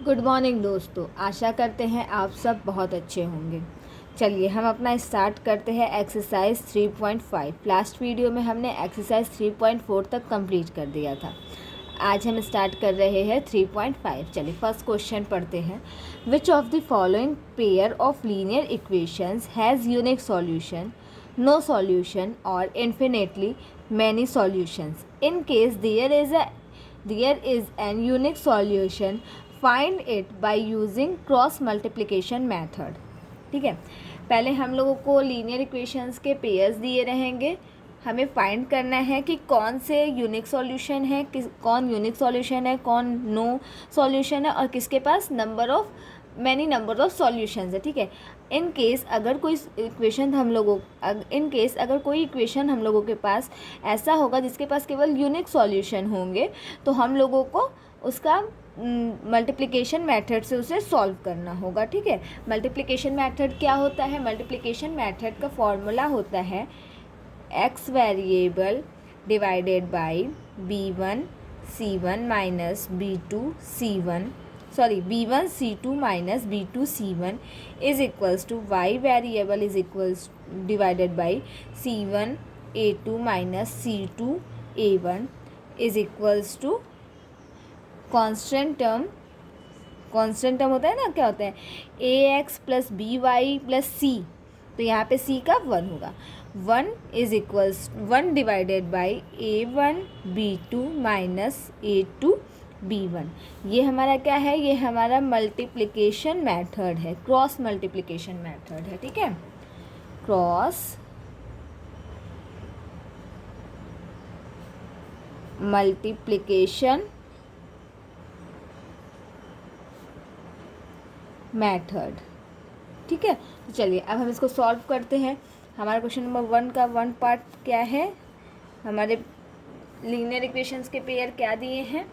Good morning दोस्तों, आशा करते हैं आप सब बहुत अच्छे होंगे। चलिए हम अपना स्टार्ट करते हैं एक्सरसाइज 3.5। लास्ट वीडियो में हमने एक्सरसाइज 3.4 तक कंप्लीट कर दिया था। आज हम स्टार्ट कर रहे हैं 3.5। चलिए फर्स्ट क्वेश्चन पढ़ते हैं। Which of the following pair of linear equations has unique solution, no solution और infinitely many solutions? In case there is an unique solution, find it by using cross multiplication method. ठीक है, पहले हम लोगों को linear equations के pairs दिए रहेंगे। हमें फाइंड करना है कि कौन से यूनिक सॉल्यूशन है, कौन यूनिक सॉल्यूशन है, कौन नो सॉल्यूशन है और किसके पास मैनी नंबर ऑफ सॉल्यूशंस है। ठीक है, इन केस अगर कोई इक्वेशन हम लोगों के पास ऐसा होगा जिसके पास केवल यूनिक सॉल्यूशन होंगे, तो हम लोगों को उसका मल्टीप्लिकेशन मेथड से उसे सॉल्व करना होगा। ठीक है, मल्टीप्लिकेशन मेथड क्या होता है? मल्टीप्लिकेशन मेथड का फॉर्मूला होता है x variable divided by b1 c1 minus b1 c2 minus b2 c1 is equals to y variable is equals divided by c1 a2 minus c2 a1 is equals to constant term होता है ना, क्या होता है A X plus B Y plus C, तो यहाँ पे सी का 1 होगा। 1 divided by a1 b2 minus a2 b1। ये हमारा क्या है? ये हमारा मल्टीप्लिकेशन मेथड है, क्रॉस मल्टीप्लिकेशन मेथड है। ठीक है, क्रॉस मल्टीप्लिकेशन मेथड। ठीक है, तो चलिए अब हम इसको सॉल्व करते हैं। हमारा क्वेश्चन नंबर 1 का 1 पार्ट क्या है? हमारे लीनियर इक्वेशंस के पेयर क्या दिए हैं?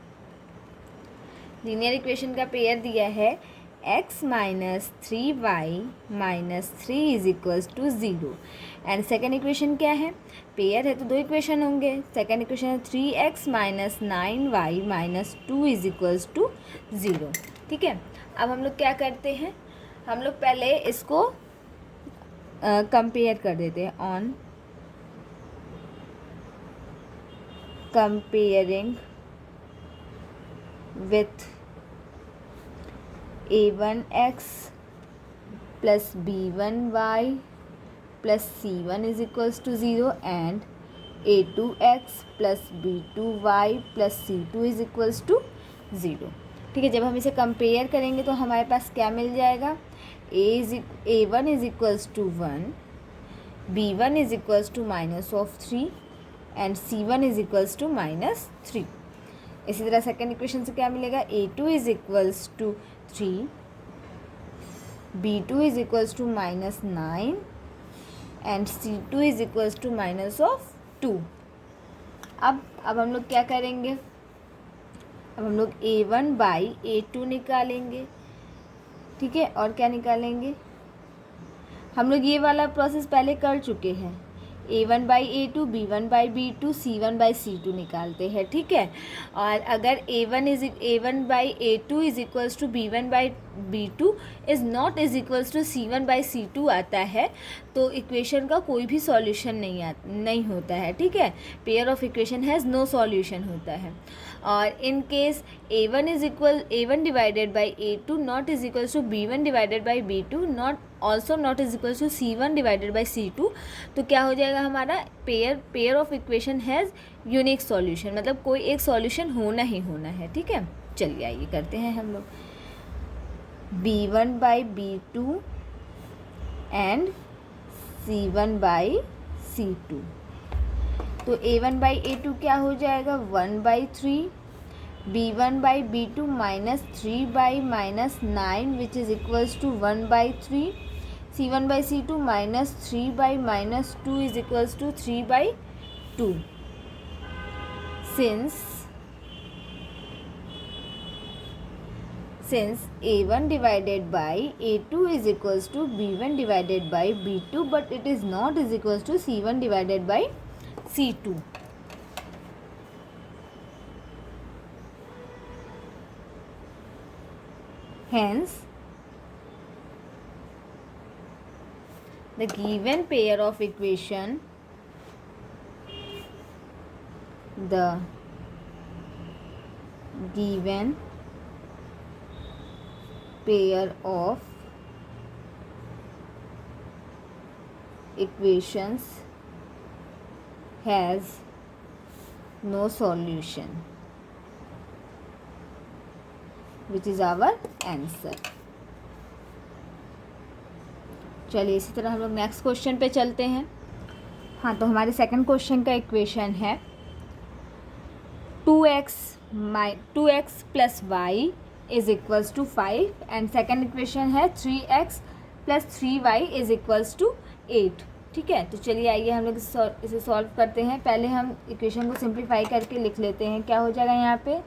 लीनियर इक्वेशन का पेयर दिया है x minus 3y minus 3 is equals to 0। And second equation क्या है? पेयर है तो दो इक्वेशन होंगे। सेकेंड इक्वेशन है 3x minus 9y minus 2 is equals to 0। ठीक है, अब हम लोग क्या करते हैं? हम लोग पहले इसको कंपेयर कर देते हैं। On comparing with a1x plus b1y plus c1 is equals to 0 and a2x plus b2y plus c2 is equals to 0। ठीक है, जब हम इसे कंपेयर करेंगे तो हमारे पास क्या मिल जाएगा? a1 is equals to 1, b1 is equals to minus of 3 and c1 is equals to minus 3। इसी तरह सेकेंड इक्वेशन से क्या मिलेगा? a2 is equals to 3, b2 is equals to minus 9 and c2 is equals to minus of 2। अब हम लोग क्या करेंगे? अब हम लोग a1 बाई a2 निकालेंगे। ठीक है, और क्या निकालेंगे? हम लोग ये वाला प्रोसेस पहले कर चुके हैं। a1 by a2, b1 by b2, c1 by c2 निकालते हैं। ठीक है, और अगर a1 by a2 is equals to b1 by b2 is not is equals to c1 by c2 आता है तो इक्वेशन का कोई भी सॉल्यूशन नहीं होता है। ठीक है, pair of equation has no solution होता है। और in case a1 divided by a2 not is equals to b1 divided by b2 not is equals to c1 divided by c2, तो क्या हो जाएगा हमारा? Pair of equation has unique solution, मतलब कोई एक सॉल्यूशन होना ही होना है। ठीक है, चलिए आइए करते हैं हम लोग b1 by b2 and c1 by c2। तो a1 बाई a2 क्या हो जाएगा? 1 by 3, b1 by b2 minus 3 by minus 9 which is equals to 1 by 3, c1 by c2 minus 3 by minus 2 is equals to 3 by 2। Since a1 divided by a2 is equals to b1 divided by b2 but it is not is equals to c1 divided by c2। hence the given pair of equation, the given pair of equations has no solution, which is our answer. चलिए इसी तरह हम लोग next question पे चलते हैं. हाँ, तो हमारे सेकंड क्वेश्चन का इक्वेशन है 2x plus Y is equals to 5 and second equation है 3x plus 3y is equals to 8. ठीक है, तो चलिए आइए हम लोग इसे सॉल्व करते हैं. पहले हम इक्वेशन को सिंप्लीफाई करके लिख लेते हैं. क्या हो जाएगा यहाँ पे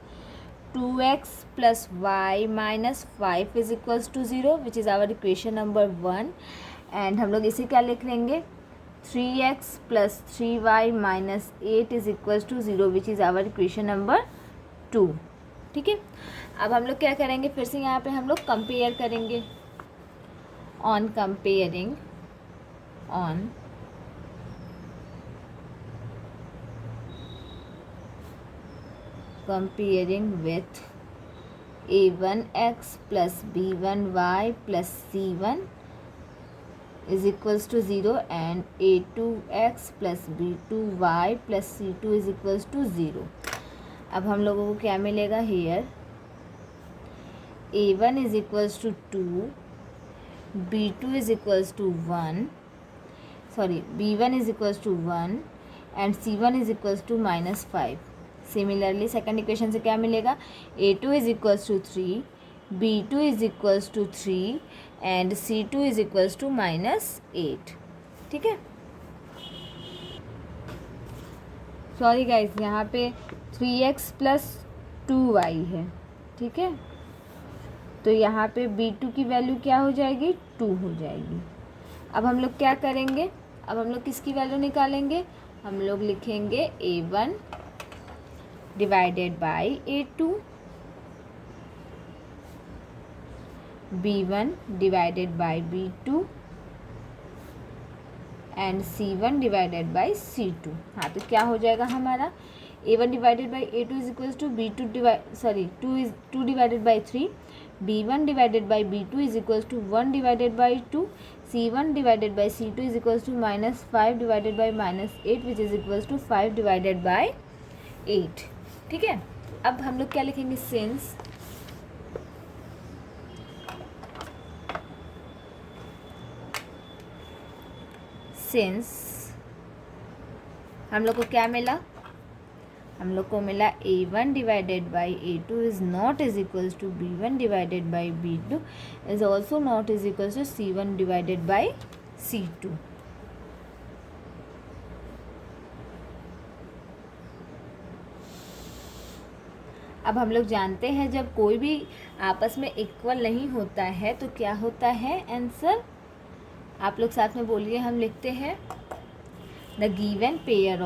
2x plus Y minus 5 is equals to 0 which is our equation number 1. And हम लोग इसे क्या लिख लेंगे 3x plus 3y minus 8 is equals to 0 which is our equation number 2. ठीक है, अब हम लोग क्या करेंगे, फिर से यहाँ पे हम लोग कंपेयर करेंगे. On comparing with a1x plus b1y plus c1 is equals to 0 and a2x plus b2y plus c2 is equals to 0. अब हम लोगों को क्या मिलेगा hair a1 is equals to 2, b2 is equals to 1, sorry b1 is equals to 1 and c1 is equals to minus 5. Similarly second equation से क्या मिलेगा a2 is equals to 3, b2 is equals to 3 and c2 is equals to minus 8. ठीक है, sorry guys यहाँ पे 3x plus 2y है. ठीक है, तो यहाँ पे b2 की वैल्यू क्या हो जाएगी 2 हो जाएगी. अब हम लोग क्या करेंगे, अब हम लोग किसकी वैल्यू निकालेंगे, हम लोग लिखेंगे a1 divided by a2, b1 divided by b2 and c1 divided by c2. हाँ, तो क्या हो जाएगा हमारा a1 divided by a2 is equals to b2 2 divided by 3, b1 divided by b2 is equals to 1 divided by 2, c1 divided by c2 is equals to minus 5 divided by minus 8 which is equals to 5 divided by 8. ठीक है, अब हम लोग क्या लिखेंगे since हम लोग को क्या मिला, हम लोग को मिला a1 divided by a2 is not is equals to b1 divided by b2 is also not is equals to c1 divided by c2. अब हम लोग जानते हैं जब कोई भी आपस में इक्वल नहीं होता है तो क्या होता है आंसर, आप लोग साथ में बोलिए. हम लिखते हैं the given pair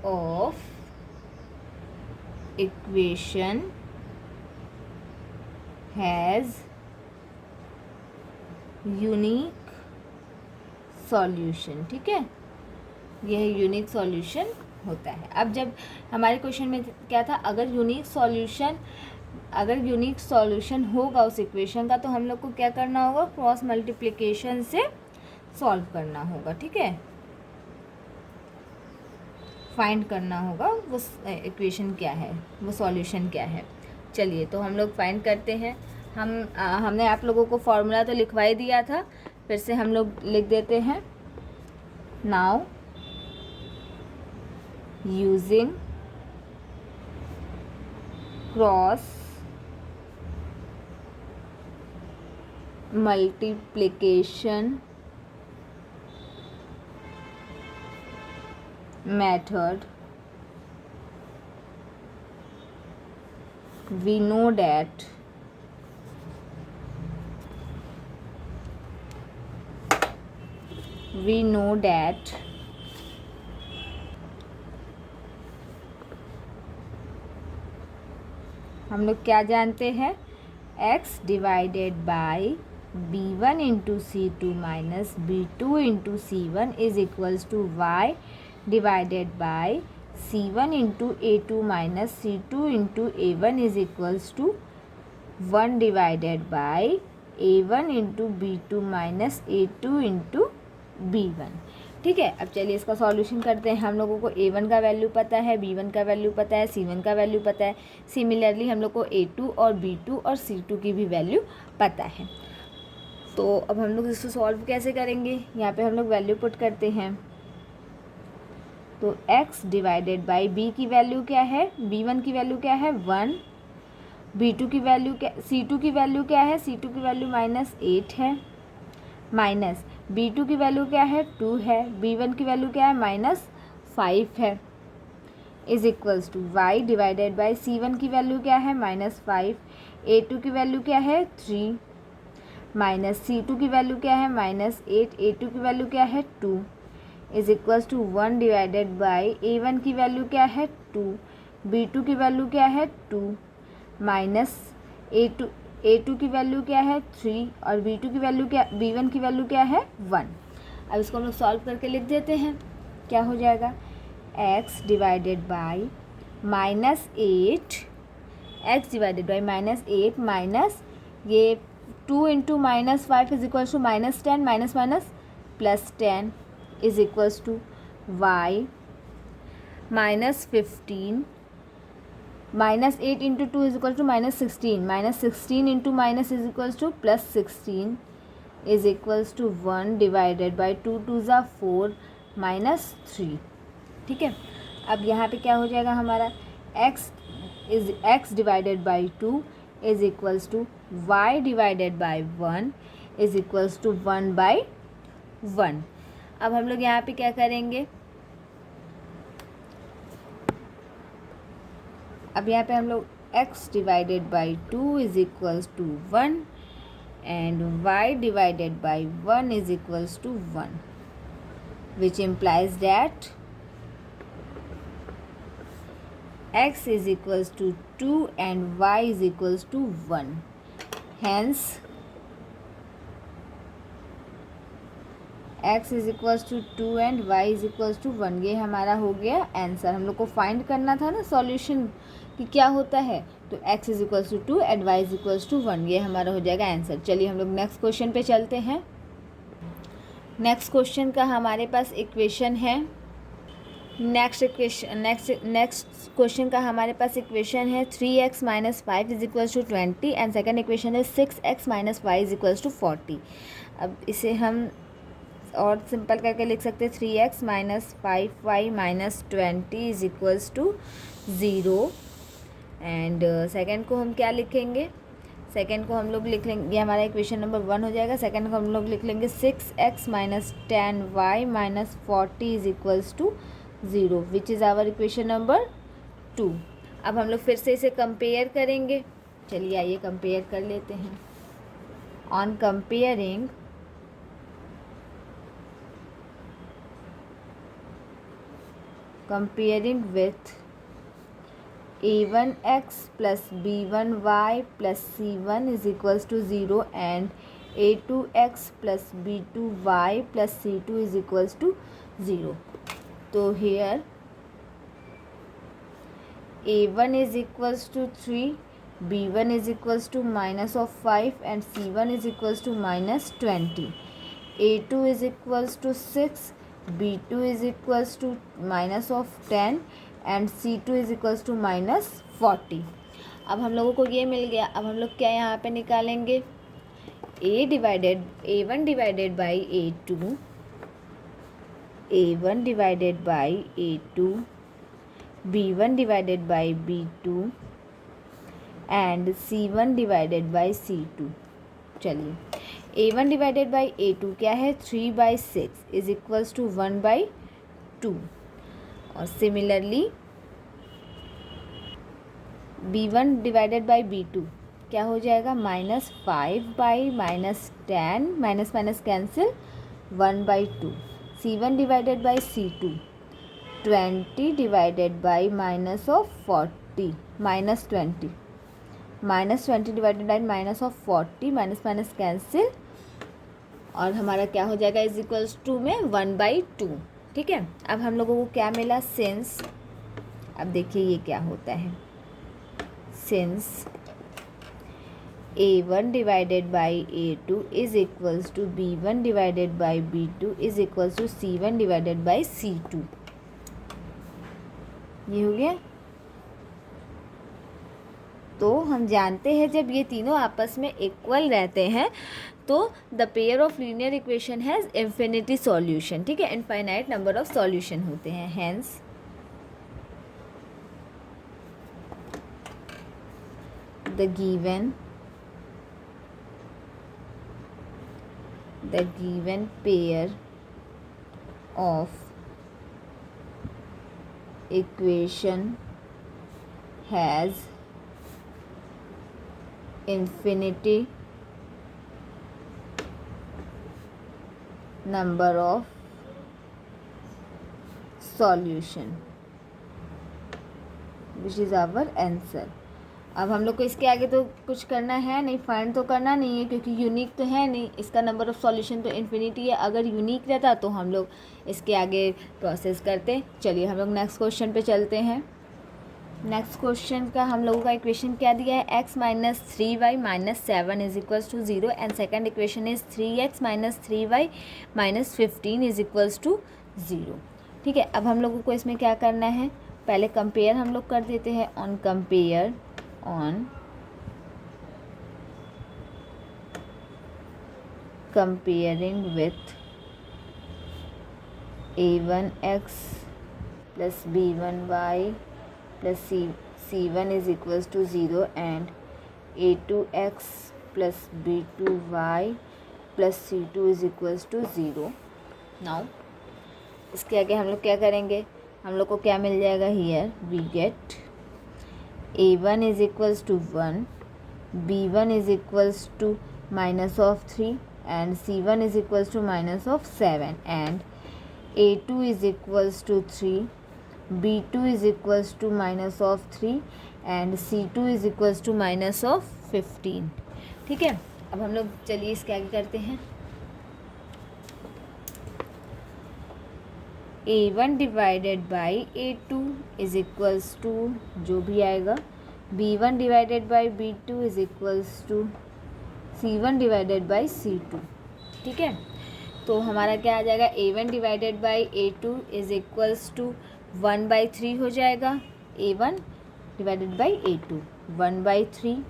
of equation has unique solution. ठीक है, यह यूनिक सॉल्यूशन होता है. अब जब हमारे क्वेश्चन में क्या था, अगर यूनिक सॉल्यूशन होगा उस इक्वेशन का तो हम लोग को क्या करना होगा, क्रॉस मल्टीप्लिकेशन से सॉल्व करना होगा. ठीक है, फाइंड करना होगा वो इक्वेशन क्या है, वो सॉल्यूशन क्या है. चलिए तो हम लोग फाइंड करते हैं. हमने आप लोगों को फॉर्मूला तो लिखवा ही दिया था, फिर से हम लोग लिख देते हैं. Now using cross multiplication method, we know that हम लोग क्या जानते हैं, x divided by b1 into C2 minus b2 into C1 is equals to y divided by C1 into A2 minus C2 into A1 is equals to 1 divided by A1 into B2 minus A2 into B1। ठीक है, अब चलिए इसका solution करते हैं। हम लोगों को A1 का वैल्यू पता है, B1 का वैल्यू पता है, C1 का वैल्यू पता है। सिमिलरली हम लोग को A2 और B2 और C2 की भी वैल्यू पता है। तो अब हम लोग इसको सॉल्व कैसे करेंगे, यहाँ पे हम लोग वैल्यू पुट करते हैं। तो x डिवाइडेड बाई b की वैल्यू क्या है, B1 की वैल्यू क्या है 1, B2 की वैल्यू क्या, C2 की वैल्यू क्या है, C2 की वैल्यू -8 है, माइनस B2 की वैल्यू क्या है 2 है, B1 की वैल्यू क्या है -5 है, is equals to y divided by C1 की वैल्यू क्या है -5, A2 की वैल्यू क्या है 3, माइनस C2 की वैल्यू क्या है -8, A2 की वैल्यू क्या है 2, is equals to 1 divided by A1 की वैल्यू क्या है 2, B2 की वैल्यू क्या है 2, माइनस A2 की वैल्यू क्या है 3 और B2 की वैल्यू क्या, B1 की वैल्यू क्या है 1। अब इसको हम लोग सॉल्व करके लिख देते हैं। क्या हो जाएगा, x divided by -8, x divided by -8 minus ये 2 into -5 is equals to -10, minus minus +10 is equals to y -15, -8 into 2 is equal to -16, -16 into minus is equals to +16 is equals to 1 divided by 2 2 ज़ा 4 -3। ठीक है, अब यहाँ पे क्या हो जाएगा हमारा, x divided by 2 is equals to y divided by 1 is equals to 1/1। अब हम लोग यहाँ पे क्या करेंगे, अब यहाँ पे हम लोग x divided by 2 is equals to 1 and y divided by 1 is equals to 1, which implies that x is equals to 2 and y is equals to 1. Hence, x is equals to 2 and y is equals to 1। ये हमारा हो गया answer. हम लोग को find करना था ना सॉल्यूशन कि क्या होता है, तो x is equals to 2 and y is equals to 1, ये हमारा हो जाएगा आंसर। चलिए हम लोग नेक्स्ट क्वेश्चन पे चलते हैं। नेक्स्ट क्वेश्चन का हमारे पास इक्वेशन है, नेक्स्ट क्वेश्चन का हमारे पास इक्वेशन है 3x minus 5 is equals to 20 and second equation है 6x minus 5 is equals to 40। अब इसे हम और सिंपल करके लिख सकते हैं 3x minus 5y minus 20 is equals to 0 and second को हम क्या लिखेंगे, सेकेंड को हम लोग लिख लेंगे, ये हमारा इक्वेशन नंबर 1 हो जाएगा। सेकेंड को हम लोग लिख लेंगे 6x minus 10y minus 40 is equals to 0 which is our equation number 2। अब हम लोग फिर से इसे कंपेयर करेंगे। चलिए आइए कंपेयर कर लेते हैं। On comparing with a1x plus b1y plus c1 is equals to 0 and a2x plus b2y plus c2 is equals to 0. So here a1 is equals to 3, b1 is equals to minus of 5 and c1 is equals to minus 20. a2 is equals to 6, b2 is equals to minus of 10 and C2 is equals to -40। अब हम लोगों को ये मिल गया। अब हम लोग क्या यहाँ पे निकालेंगे, a1 divided by a2, a1 divided by a2, b1 divided by b2 and c1 divided by c2। चलिए a1 डिवाइडेड बाई a2 क्या है 3/6 इज इक्वल्स टू 1/2 और similarly b1 divided by b2 क्या हो जाएगा -5/-10 minus minus cancel 1/2। c1 divided by c2 20 divided by -40 -20 -20 divided by -40, minus minus cancel, और हमारा क्या हो जाएगा इज इक्वल्स टू में 1/2। ठीक है, अब हम लोगों को क्या मिला, सिंस, अब देखिए ये क्या होता है, since A1 divided by A2 is equals to B1 divided by B2 is equals to C1 divided by C2। ये हो गया। तो हम जानते हैं जब ये तीनों आपस में इक्वल रहते हैं तो the pair of linear equation has infinity solution. ठीक है, इनफाइनाइट नंबर ऑफ सॉल्यूशन होते हैं। Hence the given pair of equation has infinity number of solution which is our answer। अब हम लोग को इसके आगे तो कुछ करना है नहीं, फाइंड तो करना नहीं है क्योंकि यूनिक तो है नहीं, इसका नंबर ऑफ़ सॉल्यूशन तो इन्फिनिटी है। अगर यूनिक रहता तो हम लोग इसके आगे प्रोसेस करते। चलिए हम लोग नेक्स्ट क्वेश्चन पे चलते हैं। नेक्स्ट क्वेश्चन का हम लोगों का इक्वेशन क्या दिया है, x minus 3y minus 7 is equals to 0 and second equation is 3x minus 3y minus 15 is equals to 0। ठीक है, अब हम लोगों को इसमें क्या करना है, पहले कंपेयर हम लोग कर देते हैं। on comparing with a1x plus b1y plus c1 is equals to 0 and a2x plus b2y plus c2 is equals to 0। now इसके आगे हम लोग क्या करेंगे, हम लोग को क्या मिल जाएगा, here we get a1 is equals to 1, b1 is equals to minus of 3 and c1 is equals to minus of 7 and a2 is equals to 3, b2 is equals to minus of 3 and c2 is equals to minus of 15। ठीक है, अब हम लोग चलिए इसके आगे करते हैं। a1 divided by a2 is equals to जो भी आएगा b1 divided by b2 is equals to c1 divided by c2। ठीक है, तो हमारा क्या आ जाएगा, a1 divided by a2 is equals to 1/3 हो जाएगा, a1 divided by a2 1/3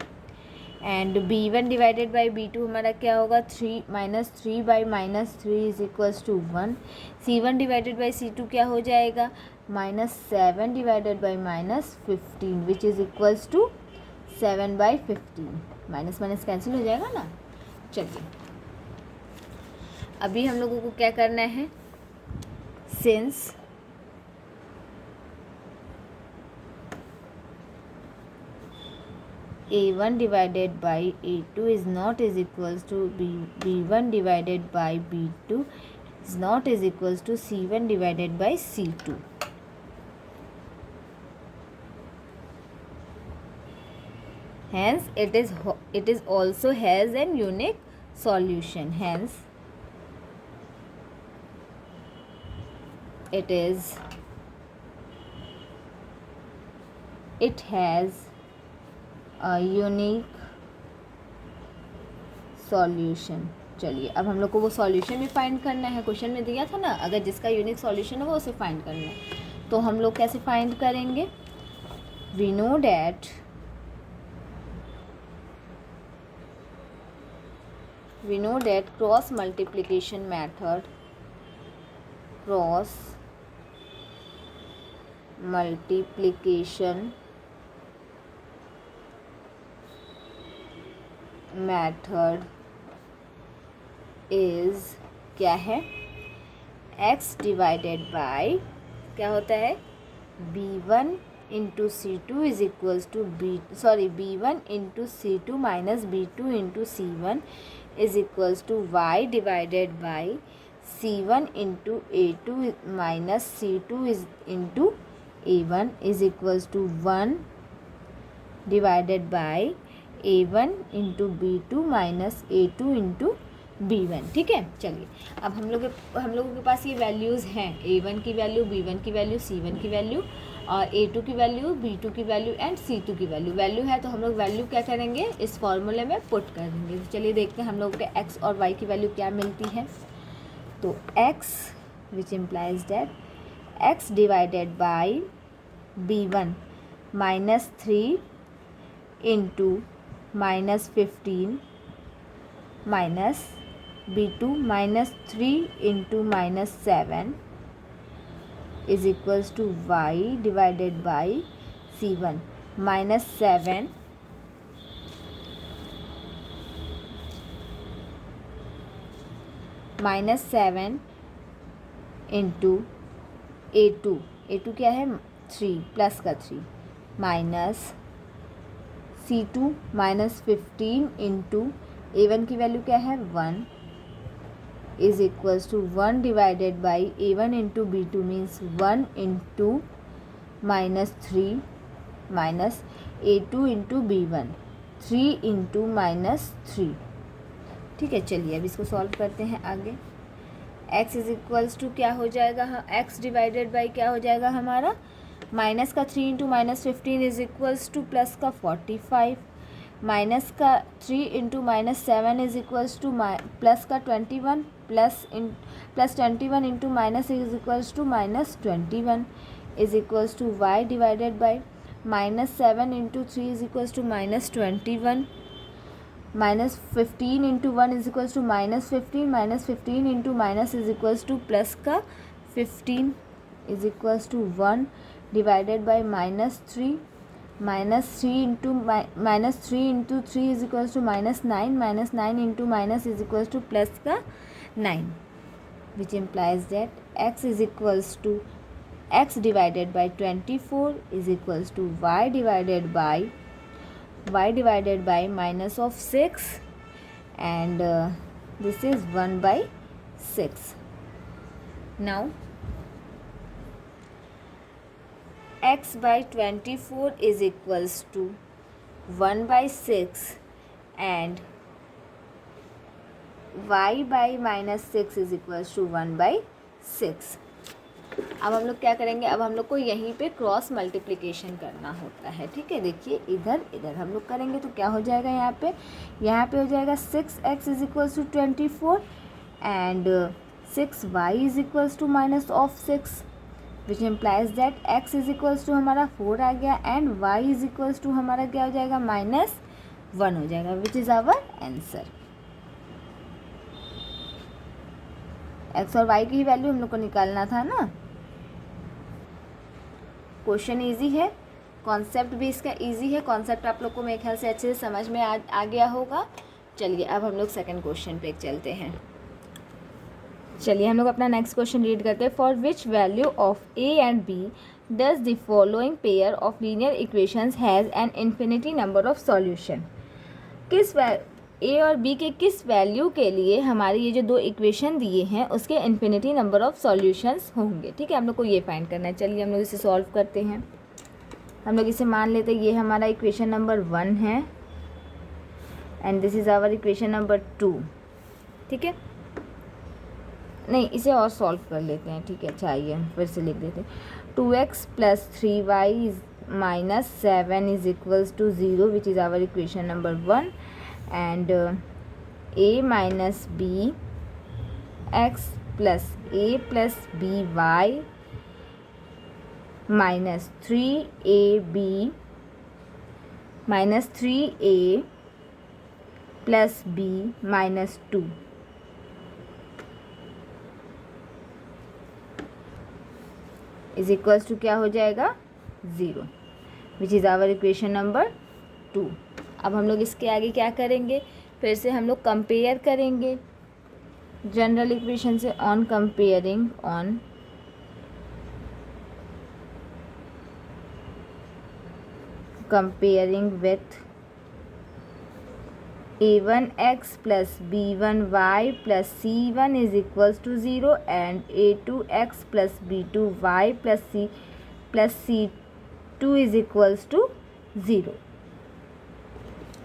and b1 divided by b2 हमारा क्या होगा, 3 minus 3 by minus 3 is equals to 1। c1 divided by c2 क्या हो जाएगा, -7 divided by -15 which is equals to 7/15। Minus minus cancel हो जाएगा ना। चलिए अभी हम लोगों को क्या करना है, since a1 divided by a2 is not is equals to b1 divided by b2 is not is equals to c1 divided by c2। hence it is also has an unique solution। hence it has a unique solution। चलिए अब हम लोग को वो solution भी find करना है, question में दिया था ना, अगर जिसका यूनिक सॉल्यूशन है वो उसे फाइंड करना है। तो हम लोग कैसे फाइंड करेंगे, we know that cross multiplication method is क्या है, x डिवाइडेड बाय क्या होता है, b1 into c2 is equals to b1 into c2 minus b2 into c1 is equals to y divided by c1 into a2 minus c2 is into a1 is equals to 1 divided by A1 into B2 minus A2 into B1। ठीक है, चलिए अब हम लोगों के पास ये values हैं, A1 की वैल्यू, B1 की वैल्यू, C1 की वैल्यू और A2 की वैल्यू, B2 की वैल्यू एंड C2 की वैल्यू है। तो हम लोग वैल्यू क्या करेंगे, इस फॉर्मूले में पुट कर देंगे। तो चलिए देखते हैं हम लोगों के x और y की वैल्यू क्या मिलती है। तो x which implies that x divided by B1 minus 3 into minus 15 minus B2 minus 3 into minus 7 is equals to y divided by C1 minus 7 into A2 क्या है 3 प्लस का 3 minus C2 minus 15 into A1 की value क्या है 1 is equals to 1 divided by A1 into B2 means 1 into minus 3 minus A2 into B1 3 into minus 3। ठीक है, चलिए अब इसको सॉल्व करते हैं आगे। x इज इक्वल्स टू क्या हो जाएगा, x डिवाइडेड बाई क्या हो जाएगा हमारा माइनस का 3 into minus 15 is equals to plus का 45 माइनस का 3 into minus 7 is equals to plus का 21 plus 21 into minus is equals to minus 21 is equals to y divided by minus 7 into 3 is equals to minus 21 minus 15 into 1 is equals to minus 15 minus 15 into minus is equals to plus का 15 is equals to 1 divided by minus 3 into 3 is equals to minus 9 into minus is equals to plus का 9 which implies that x is equals to x divided by 24 is equals to y divided by minus of 6 and this is 1 by 6. Now x by 24 is equals to 1 by 6 and y by minus 6 is equals to 1 by 6. अब हम लोग क्या करेंगे, अब हम लोग को यहीं पे क्रॉस मल्टीप्लिकेशन करना होता है। ठीक है, देखिए इधर हम लोग करेंगे तो क्या हो जाएगा, यहाँ पे हो जाएगा 6x is equals to 24 and 6y is equals to minus of 6 which implies that x is equals to हमारा 4 आ गया and y is equals to हमारा क्या हो जाएगा -1 हो जाएगा which is our answer. x और y की वैल्यू हम लोग को निकालना था ना। क्वेश्चन इजी है, कॉन्सेप्ट भी इसका इजी है, कॉन्सेप्ट आप लोग को मेरे ख्याल से अच्छे से समझ में आ गया होगा। चलिए अब हम लोग सेकंड क्वेश्चन पे चलते हैं। चलिए हम लोग अपना नेक्स्ट क्वेश्चन रीड करते हैं। For which value of a and b does the following pair of linear equations has an infinity number of solution. किस ए और बी के किस वैल्यू के लिए हमारे ये जो दो इक्वेशन दिए हैं उसके इन्फिनिटी नंबर ऑफ सॉल्यूशंस होंगे। ठीक है, हम लोग को ये फाइंड करना है। चलिए हम लोग इसे सॉल्व करते हैं। हम लोग इसे मान लेते हैं ये हमारा इक्वेशन नंबर 1 है and this is our equation number 2। ठीक है, नहीं इसे और सॉल्व कर लेते हैं। ठीक है, अच्छा आइए फिर से लिख देते हैं। 2x plus 3y minus 7 is equals to 0 which is our equation number 1 and a minus b x plus a plus by minus 3ab minus 3a plus b minus 2 is equals to क्या हो जाएगा 0 which is our equation number 2। अब हम लोग इसके आगे क्या करेंगे, फिर से हम लोग कंपेयर करेंगे जनरल इक्वेशन से। On comparing with a1x plus b1y plus c1 is equals to 0 and a2x plus b2y plus c2 is equals to 0.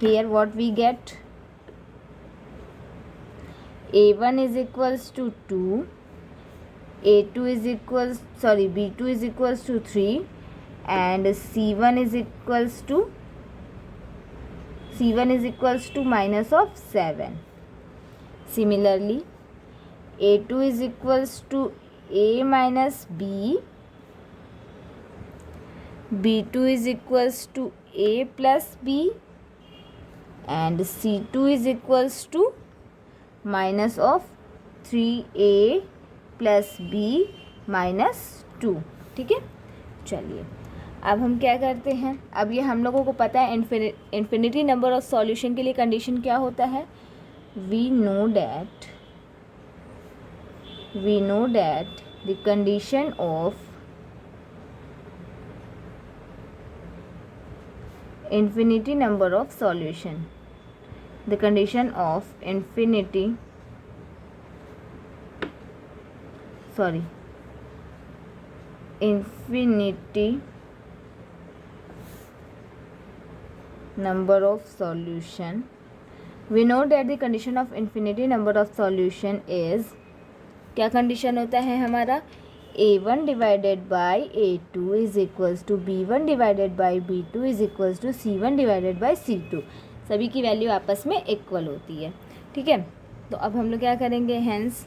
here what we get, a1 is equals to 2, b2 is equals to 3 and c1 is equals to minus of 7. Similarly, a2 is equals to a minus b, b2 is equals to a plus b and c2 is equals to minus of 3a plus b minus 2. ठीक है, चलिए अब हम क्या करते हैं. अब ये हम लोगों को पता है इन्फिनिटी नंबर ऑफ सॉल्यूशन के लिए कंडीशन क्या होता है. We know that the condition of infinity number of solution, the condition of infinity number of solution, we know that the condition of infinity number of solution is, क्या condition होता है हमारा, a1 divided by a2 is equals to b1 divided by b2 is equals to c1 divided by c2. सभी की value आपस में equal होती है. ठीक है, तो अब हम लोग क्या करेंगे, हेंस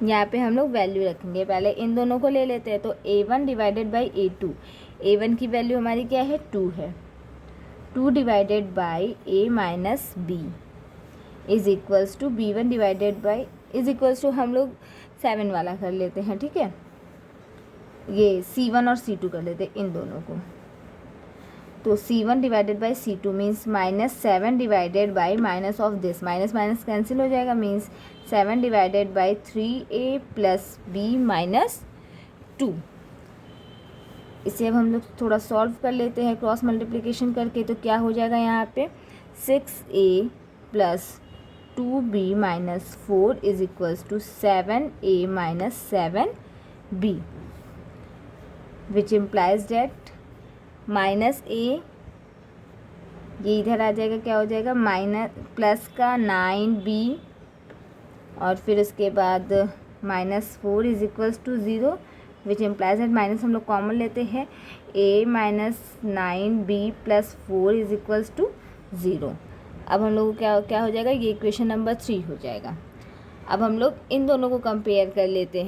यहाँ पे हम लोग वैल्यू रखेंगे. पहले इन दोनों को ले लेते हैं. तो a1 divided by a2, a1 की वैल्यू हमारी क्या है, 2 है. 2 divided by a minus b is equals to b1 divided by is equals to हम लोग 7 वाला कर लेते हैं. ठीक है, ये c1 और c2 कर लेते हैं इन दोनों को. तो c1 divided by c2 means minus 7 divided by minus of this, minus minus cancel हो जाएगा, means 7 divided by 3a plus b minus 2. इसे अब हम लोग थोड़ा सॉल्व कर लेते हैं क्रॉस मल्टीप्लिकेशन करके. तो क्या हो जाएगा यहाँ पे, 6a plus 2b minus 4 is equals to 7a minus 7b, which implies that minus a ये इधर आ जाएगा, क्या हो जाएगा, माइनस प्लस का 9b और फिर उसके बाद minus 4 is equals to 0, which implies that minus हम लोग कॉमन लेते हैं, a minus 9b plus 4 is equals to 0. अब हम लोग क्या हो जाएगा, ये इक्वेशन नंबर 3 हो जाएगा. अब हम लोग इन दोनों को कंपेयर कर लेते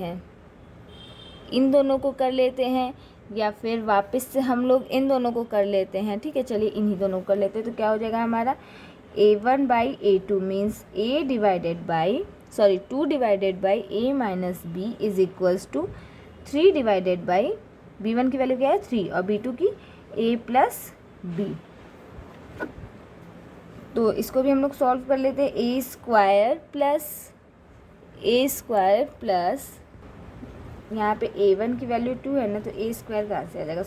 हैं, या फिर वापस से हम लोग इन दोनों को कर लेते हैं. ठीक है, चलिए इन्हीं दोनों को कर लेते हैं. तो क्या हो जाएगा हमारा, a1 by a2 means 2 divided by a minus b is equals to 3 divided by b1 की वैल्यू क्या है, 3 और b2 की a प्लस b. तो इसको भी हम लोग सॉल्व कर लेते हैं. a स्क्वायर प्लस यहाँ पे a1 की वैल्यू 2 है ना, तो a स्क्वायर कहाँ से आ जाएगा,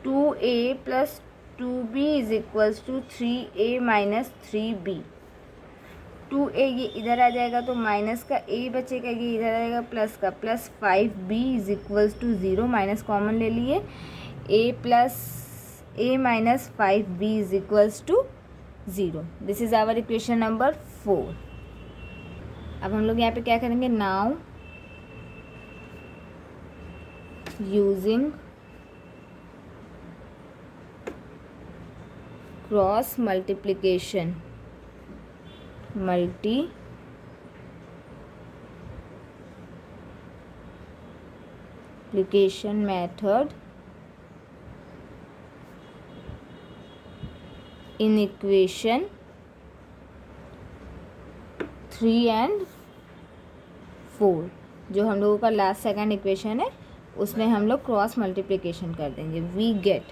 2a plus 2b is equals to 3a minus 3b. 2a ये इधर आ जाएगा तो माइनस का a बचेगा, ये इधर आएगा प्लस का, plus 5b is equals to 0, minus common ले लिए, a minus 5b is equals to 0. This is our equation number 4. अब हम लोग यहाँ पे क्या करेंगे, now using cross multiplication method in equation 3 and 4, जो हम लोगों का लास्ट सेकंड इक्वेशन है उसमें हम लोग क्रॉस मल्टीप्लिकेशन कर देंगे. वी गेट,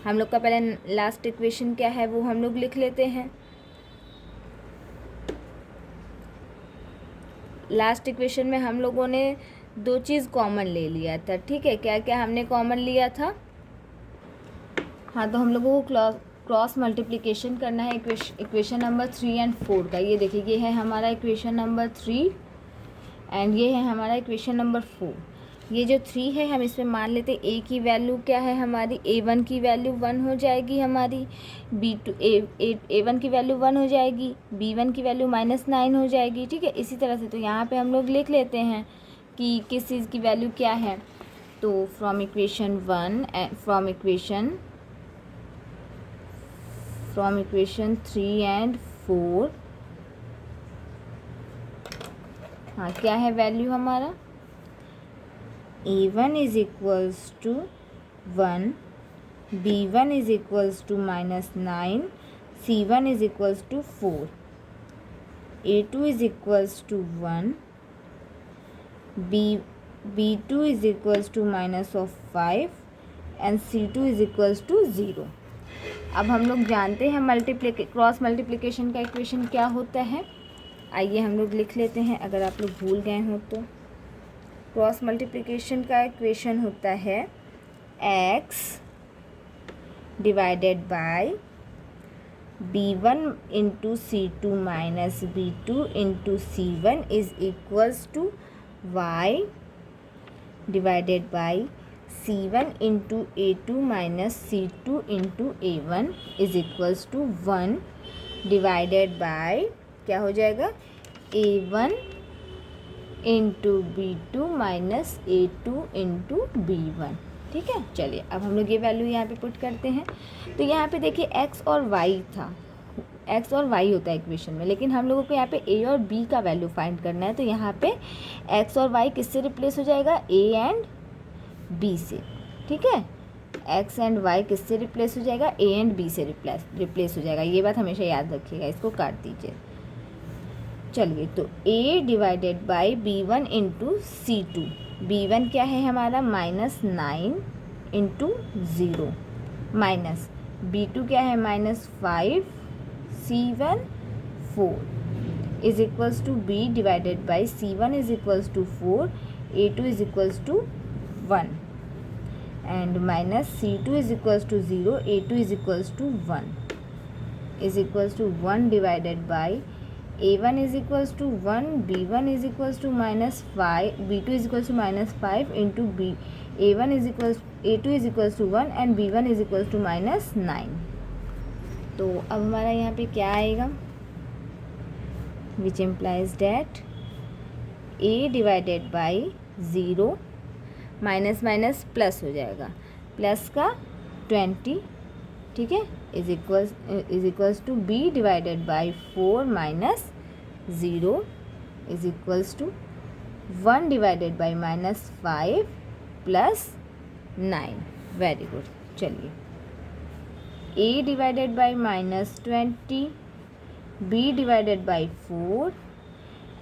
हम लोग का पहले लास्ट इक्वेशन क्या है वो हम लोग लिख लेते हैं. लास्ट इक्वेशन में हम लोगों ने 2 चीज़ कॉमन ले लिया था. ठीक है, क्या क्या हमने कॉमन लिया था, हाँ, तो हम लोगों को क्रॉस मल्टीप्लिकेशन करना है इक्वेशन नंबर 3 and 4 का. ये देखिए, ये है हमारा इक्वेशन नंबर 3 एंड ये है हमारा इक्वेशन नंबर 4. ये जो 3 है हम इसमें मान लेते हैं ए की वैल्यू क्या है हमारी, A1 की वैल्यू 1 हो जाएगी हमारी, A1 की वैल्यू 1 हो जाएगी, B1 की वैल्यू -9 हो जाएगी। ठीक है, इसी तरह से तो यहाँ पे हम लोग लिख लेते हैं कि किस चीज़ की वैल्यू क्या है। तो फ्रॉम इक्वेशन 3 एंड 4, हाँ क्या है वैल्यू हमारा, A1 is equals to 1, B1 is equals to -9, C1 is equals to 4, A2 is equals to 1, B2 is equals to -5 and C2 is equals to 0। अब हम लोग जानते हैं क्रॉस मल्टीप्लिकेशन का इक्वेशन क्या होता है, आइए हम लोग लिख लेते हैं अगर आप लोग भूल गए हो तो। क्रॉस मल्टीप्लिकेशन का इक्वेशन होता है x divided by B1 into C2 minus B2 into C1 is equals to y divided by C1 into A2 minus C2 into A1 is equals to 1 divided by क्या हो जाएगा, A1 into B2 minus A2 into B1। ठीक है, चलिए अब हम लोग ये वैल्यू यहाँ पे पुट करते हैं। तो यहाँ पे देखिए x और y था, x और y होता है इक्वेशन में, लेकिन हम लोगों को यहाँ पे a और b का वैल्यू फाइंड करना है। तो यहाँ पे x और y किससे रिप्लेस हो जाएगा, a एंड b से। ठीक है, x एंड y किससे रिप्लेस हो जाएगा, a एंड b से रिप्लेस हो जाएगा। ये बात हमेशा याद रखिएगा, इसको काट दीजिए। चलिए, तो a divided by B1 into C2, B1 क्या है हमारा -9 इंटू 0, माइनस B2 क्या है -5, C1 4 is equals to B divided by C1 is equals to 4, A2 is equals to 1 and minus C2 is equals to 0, A2 is equals to 1 is equals to 1 divided by A1 is equals to 1, B1 is equals to -5, B2 is equals to -5 into A1 is equals, A2 is equals to 1 and B1 is equals to -9। तो अब हमारा यहाँ पे क्या आएगा, which implies that A divided by 0 minus minus plus हो जाएगा, plus का 20, ठीक है, is equals to B divided by 4 minus 0 is equals to 1 divided by -5 plus 9। Very good. चलिए, A divided by -20, B divided by 4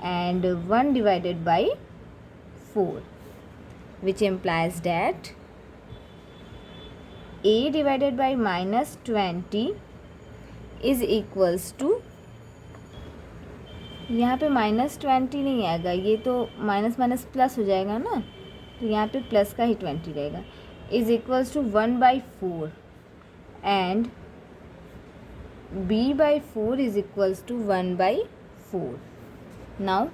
and 1 divided by 4, which implies that A divided by -20 is equals to, यहाँ पे -20 नहीं आएगा, ये तो minus minus plus हो जाएगा ना, तो यहाँ पे प्लस का ही 20 रहेगा, is equals to 1/4 and B/4 is equals to 1/4। Now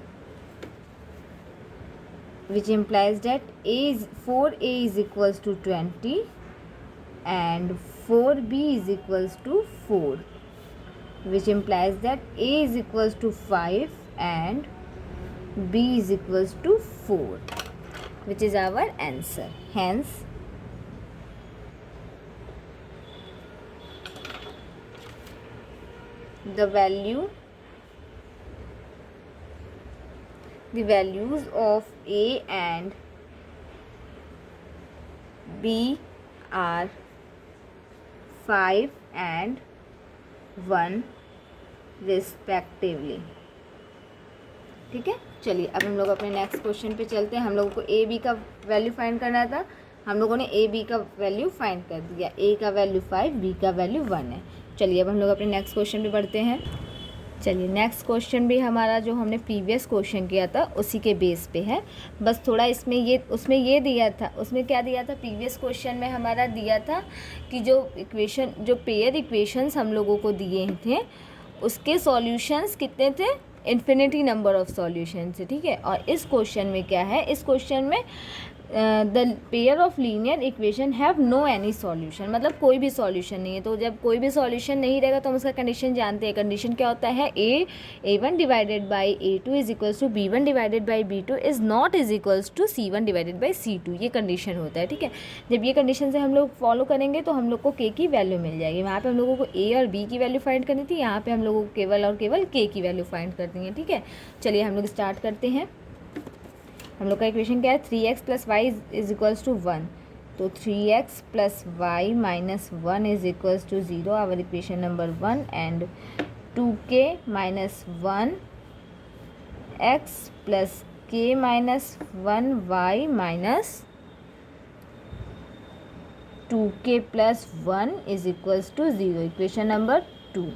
which implies that 4A is equals to 20 and 4B is equals to 4, which implies that A is equals to 5 and B is equals to 4, which is our answer. Hence, the values of A and B are 5 and 1 respectively. ठीक है, चलिए अब हम लोग अपने next question पे चलते हैं। हम लोगों को ए बी का वैल्यू फाइंड करना था, हम लोगों ने ए बी का वैल्यू फाइंड कर दिया। ए का वैल्यू 5, बी का वैल्यू 1 है। चलिए अब हम लोग अपने नेक्स्ट क्वेश्चन पे बढ़ते हैं। चलिए, नेक्स्ट क्वेश्चन भी हमारा जो हमने प्रीवियस क्वेश्चन किया था उसी के बेस पे है, बस थोड़ा उसमें ये दिया था, उसमें क्या दिया था, प्रीवियस क्वेश्चन में हमारा दिया था कि जो पेयर इक्वेशंस हम लोगों को दिए थे उसके सॉल्यूशंस कितने थे, इन्फिनिटी नंबर ऑफ सॉल्यूशन थे। ठीक है, और इस क्वेश्चन में क्या है, इस क्वेश्चन में the pair of linear equation have no any solution, मतलब कोई भी सॉल्यूशन नहीं है। तो जब कोई भी सॉल्यूशन नहीं रहेगा तो हम उसका कंडीशन जानते हैं। कंडीशन क्या होता है, A1 divided by A2 is equals to B1 divided by B2 is not is equals to C1 divided by C2, ये कंडीशन होता है। ठीक है, जब ये कंडीशन से हम लोग फॉलो करेंगे तो हम लोग को K की वैल्यू मिल जाएगी। वहाँ पर हम लोगों को A और B की वैल्यू फाइंड करनी थी, यहाँ पर हम लोगों को केवल और केवल K की वैल्यू फाइंड करनी है। ठीक है, चलिए हम लोग स्टार्ट करते हैं। हम लोग का इक्वेशन क्या है, 3x plus Y is equals to 1, तो 3x plus Y minus 1 is equals to 0, our equation number 1, and 2k minus 1 x plus k minus 1 y minus 2k plus 1 is equals to 0, equation number 2।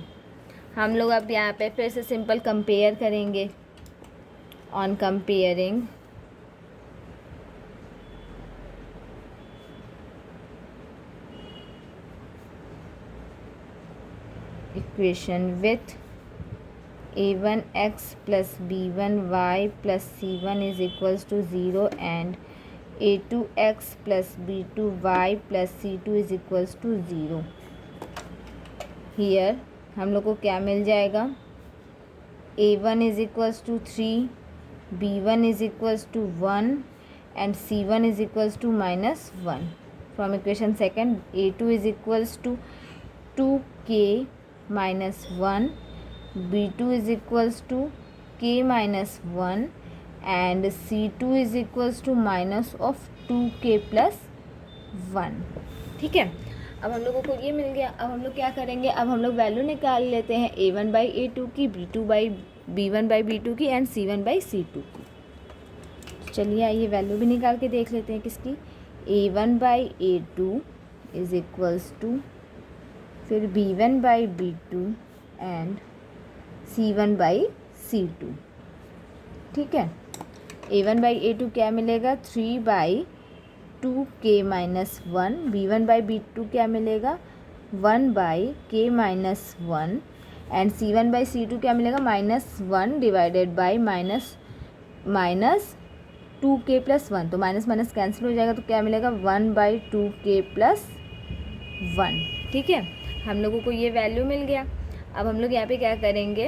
हम लोग अब यहाँ पे फिर से simple compare करेंगे। On comparing equation with a1x plus b1y plus c1 is equals to 0 and a2x plus b2y plus c2 is equals to 0। here हम लोग को क्या मिल जाएगा, a1 is equals to 3, b1 is equals to 1 and c1 is equals to minus 1। from equation second, a2 is equals to 2k minus 1, b2 is equals to k minus 1 and c2 is equals to minus of 2k plus 1। ठीक है, अब हम लोगों को ये मिल गया। अब हम लोग क्या करेंगे, अब हम लोग वैल्यू निकाल लेते हैं a1 बाई a2 की, b1 बाई b2 की एंड c1 बाई c2 की। चलिए आइए वैल्यू भी निकाल के देख लेते हैं किसकी, a1 by a2 is equals to फिर b1 by b2 and c1 by c2। ठीक है, a1 बाई a2 क्या मिलेगा, 3 by 2k minus 1, b1 by b2 क्या मिलेगा, 1 by k minus 1 and c1 by c2 क्या मिलेगा, minus 1 divided by minus 2k plus 1, तो माइनस माइनस कैंसिल हो जाएगा, तो क्या मिलेगा 1 बाई 2k प्लस 1। ठीक है, हम लोगों को ये वैल्यू मिल गया। अब हम लोग यहाँ पे क्या करेंगे,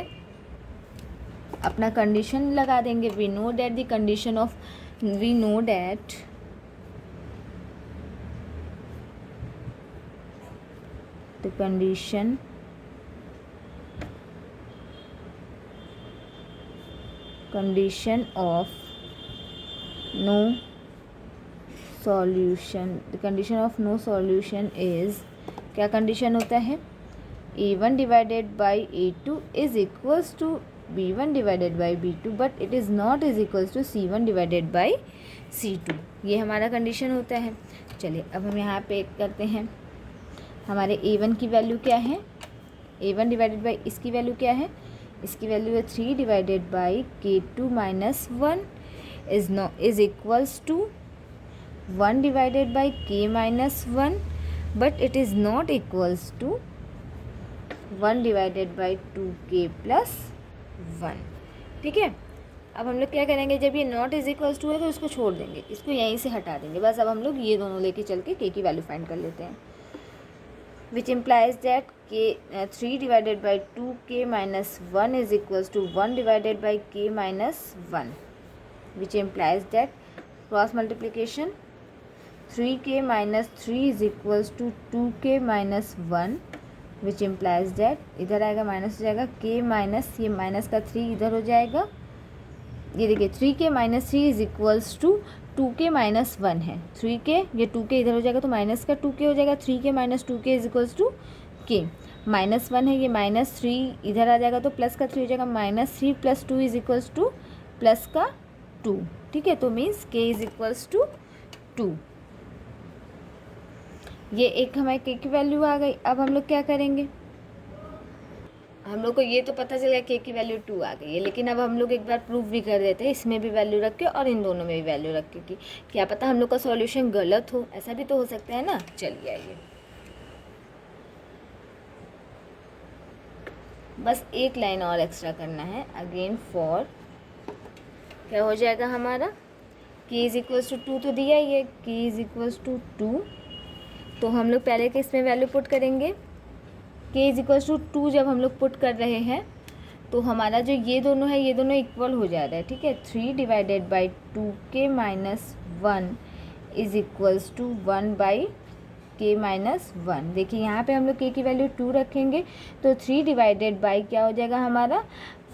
अपना कंडीशन लगा देंगे। We know that the condition of the condition of no solution, the condition of no solution is, क्या कंडीशन होता है, a1 divided by a2 is equals to b1 divided by b2 but it is not is equals to c1 divided by c2, ये हमारा condition होता है। चलिए अब हम यहाँ पे करते हैं, हमारे a1 की वैल्यू क्या है, a1 डिवाइडेड बाई इसकी वैल्यू क्या है, इसकी वैल्यू है 3 divided by k2 minus 1 is equals to 1 divided by k minus 1 but it is not equals to 1 divided by 2k plus 1। ठीक है, अब हम लोग क्या करेंगे, जब ये नॉट इज इक्वल्स टू है तो इसको छोड़ देंगे, इसको यहीं से हटा देंगे बस। अब हम लोग ये दोनों लेके चल के k की वैल्यू फाइंड कर लेते हैं, which implies that k 3 divided by 2k minus 1 is equals to 1 divided by k minus 1, which implies that cross multiplication 3k minus 3 is equals to 2k minus 1, which implies that इधर आएगा minus हो जाएगा k minus, ये minus का 3 इधर हो जाएगा, ये देखिए 3k minus 3 is equals to 2k minus 1 है, 3k ये 2k इधर हो जाएगा तो माइनस का 2k हो जाएगा, 3k minus 2k is equals to k, minus 1 है, ये माइनस 3 इधर आ जाएगा तो प्लस का 3 हो जाएगा, minus 3 plus 2 is equals to plus का 2। ठीक है, तो means k is equals to 2। ये एक हमारे k की वैल्यू आ गई। अब हम लोग क्या करेंगे, हम लोग को ये तो पता चल गया k की वैल्यू 2 आ गई है, लेकिन अब हम लोग एक बार प्रूफ भी कर देते हैं, इसमें भी वैल्यू रख के और इन दोनों में भी वैल्यू रख के, कि क्या पता हम लोग का सॉल्यूशन गलत हो, ऐसा भी तो हो सकता है ना। चलिए आइए, बस एक लाइन और एक्स्ट्रा करना है, अगेन फॉर क्या हो जाएगा हमारा, k इज इक्वल्स टू 2 तो दिया ही है, k इज इक्वल्स टू 2। तो हम लोग पहले के इसमें वैल्यू पुट करेंगे। k इज इक्वल्स टू 2 जब हम लोग पुट कर रहे हैं तो हमारा जो ये दोनों है, ये दोनों इक्वल हो जा रहा है, ठीक है। 3 divided by 2k minus 1 is equals to 1 by k minus 1। देखिए यहाँ पे हम लोग k की वैल्यू 2 रखेंगे तो 3 डिवाइडेड बाई क्या हो जाएगा हमारा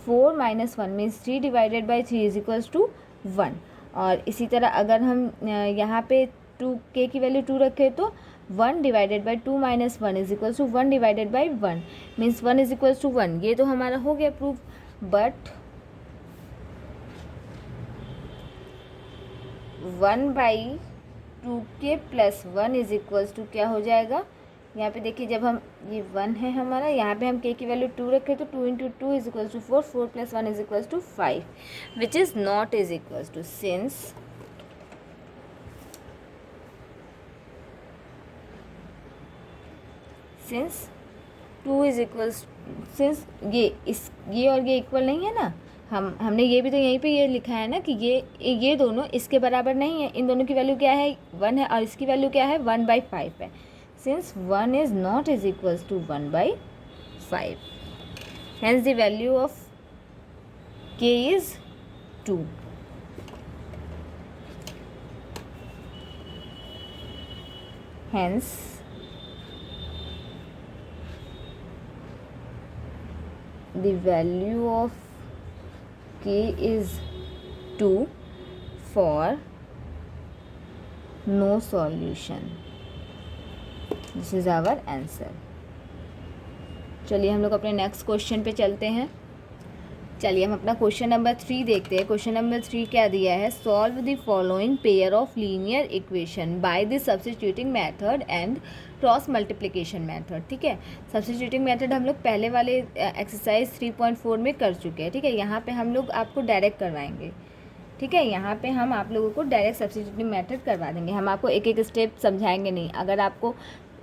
4 minus 1 means 3 divided by 3 is equals to 1। और इसी तरह अगर हम यहाँ पे k की वैल्यू 2 रखें तो 1 divided by 2 minus 1 is equals to 1 divided by 1 means 1 is equals to 1। ये तो हमारा हो गया proof. But 1 by 2k plus 1 is equals to क्या हो जाएगा, यहाँ पे देखिए जब हम ये 1 है हमारा, यहाँ पे हम k की वैल्यू 2 रखें तो 2 into 2 is equals to 4, 4 plus 1 is equals to 5 which is not is equals to since 2 is equals, since ये और ये इक्वल नहीं है ना, हमने ये भी तो यहीं पे ये लिखा है ना कि ये दोनों इसके बराबर नहीं है। इन दोनों की वैल्यू क्या है 1 है और इसकी वैल्यू क्या है 1/5 है। Since 1 is not is equals to 1/5 hence the value of k is 2। Hence the value of k is 2 for no solution. This is our answer. चलिए हम लोग अपने नेक्स्ट क्वेश्चन पे चलते हैं। चलिए हम अपना क्वेश्चन नंबर 3 देखते हैं। क्वेश्चन नंबर 3 क्या दिया है, solve the following pair of linear equation by the substituting method and cross multiplication method. ठीक है, सब्स्टिट्यूटिंग मेथड हम लोग पहले वाले एक्सरसाइज 3.4 में कर चुके हैं। ठीक है, यहाँ पे हम लोग आपको डायरेक्ट करवाएंगे। ठीक है, यहाँ पे हम आप लोगों को डायरेक्ट सब्स्टिट्यूटिंग मेथड करवा देंगे। हम आपको एक एक स्टेप समझाएंगे नहीं। अगर आपको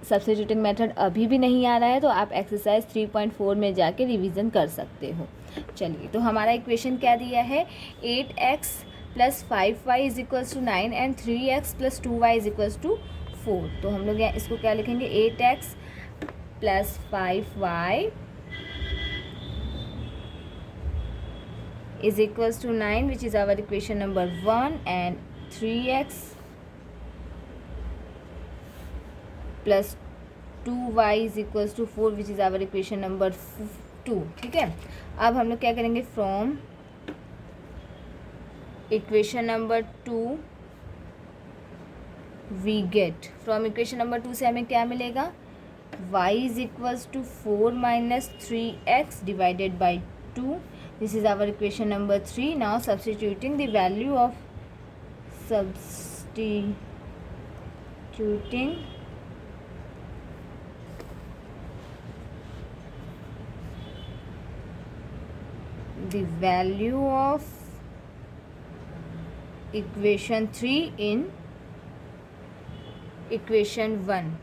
सब्स्टिट्यूटिंग मेथड अभी भी नहीं आ रहा है तो आप एक्सरसाइज 3.4 में जाके रिवीजन कर सकते हो। चलिए, तो हमारा इक्वेशन क्या दिया है, 8x plus 5y is equals to 9 and 3x plus 2y is equals to 4। तो हम लोग यहाँ इसको क्या लिखेंगे, 8x plus 5y is equals to 9 which is our equation number 1 and 3x plus 2y is equals to 4 which is our equation number 2। ठीक है, अब हम लोग क्या करेंगे, from equation number 2 we get, from equation number 2 से हमें क्या मिलेगा, y is equals to 4 minus 3x divided by 2। This is our equation number 3. Now substituting the value of equation 3 in equation 1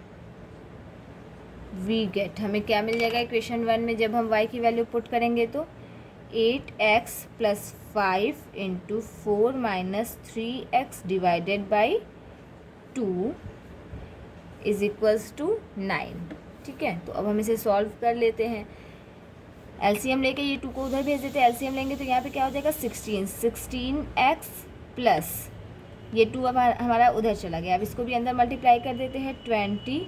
we get, हमें क्या मिल जाएगा equation 1 में, जब हम y की वैल्यू पुट करेंगे तो 8x plus 5 into 4 minus 3x divided by 2 is equals to 9। ठीक है, तो अब हम इसे सॉल्व कर लेते हैं। एलसीएम लेके ये 2 को उधर भेज देते हैं। एलसीएम लेंगे तो यहाँ पे क्या हो जाएगा, 16x प्लस ये 2 अब हमारा उधर चला गया। अब इसको भी अंदर मल्टीप्लाई कर देते हैं, 20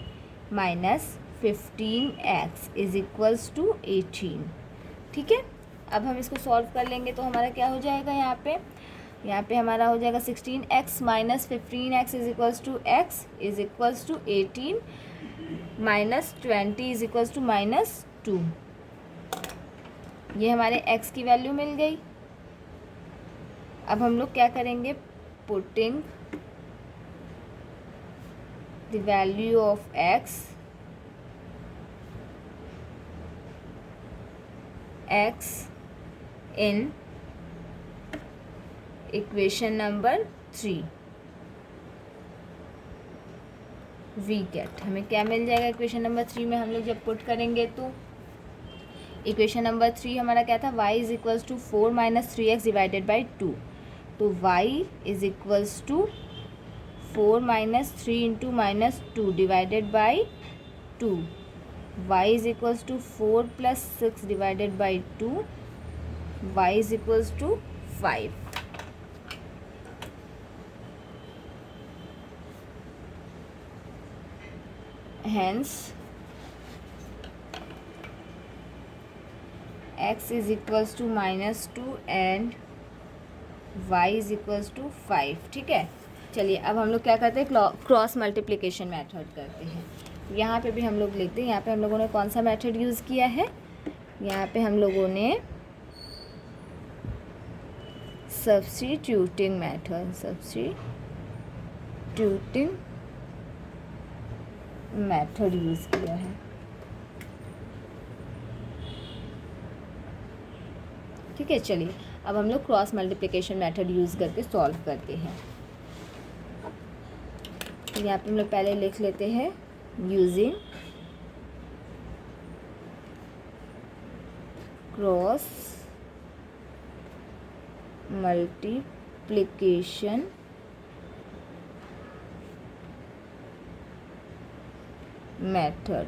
minus 15x is equals to 18। ठीक है, अब हम इसको सॉल्व कर लेंगे तो हमारा क्या हो जाएगा, यहाँ पे हमारा हो जाएगा 16x minus 15x is equals to x is equals to 18 minus 20 is equals to minus 2। ये हमारे x की वैल्यू मिल गई। अब हम लोग क्या करेंगे, putting the value of x in equation number 3 we get, हमें क्या मिल जाएगा इक्वेशन नंबर 3 में हम लोग जब पुट करेंगे तो इक्वेशन नंबर 3 हमारा क्या था, y is equals to 4 minus 3x divided by 2। तो y is equals to 4 minus 3 into minus 2 divided by 2, y is equals to 4 plus 6 divided by 2, y is equals to 5. Hence x is equals to -2 and y is equals to 5. ठीक है, चलिए अब हम लोग क्या करते हैं, क्रॉस मल्टीप्लिकेशन मेथड करते हैं. यहाँ पे भी हम लोग लिखते हैं. यहाँ पे हम लोगों ने कौन सा मेथड यूज़ किया है, यहाँ पे हम लोगों ने substituting method, substituting method use किया है. ठीक है, चलिए अब हम लोग क्रॉस मल्टीप्लिकेशन मेथड यूज़ करके सॉल्व करते हैं. तो यहाँ पे हम लोग पहले लिख लेते हैं यूजिंग क्रॉस मल्टीप्लिकेशन मेथड.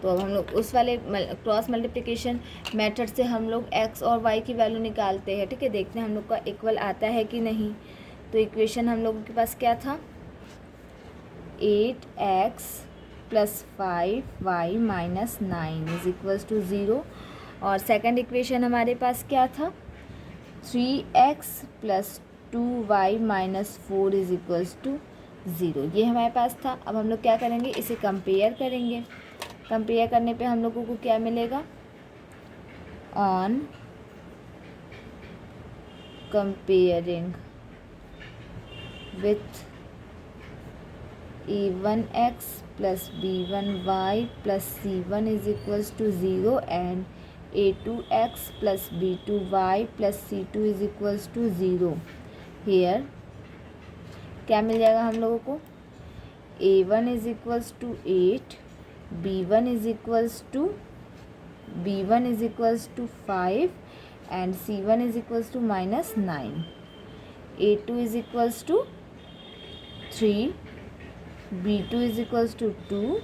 तो अब हम लोग उस वाले क्रॉस मल्टीप्लिकेशन मेथड से हम लोग x और y की वैल्यू निकालते हैं. ठीक है, देखते हैं हम लोग का इक्वल आता है कि नहीं. तो इक्वेशन हम लोगों के पास क्या था, 8x plus 5y minus 9 is equals to 0. और सेकंड इक्वेशन हमारे पास क्या था, 3x plus 2y minus 4 is equals to 0. ये हमारे पास था. अब हम लोग क्या करेंगे, इसे कंपेयर करेंगे. कंपेयर करने पे हम लोगों को क्या मिलेगा, on comparing with a1x plus b1y plus c1 is equals to 0 and a2x plus b2y plus c2 is equals to 0. Here क्या मिल जाएगा हम लोगों को, a1 is equals to 8, b1 is equals to 5 and c1 is equals to minus 9. a2 is equals to 3, b2 is equals to 2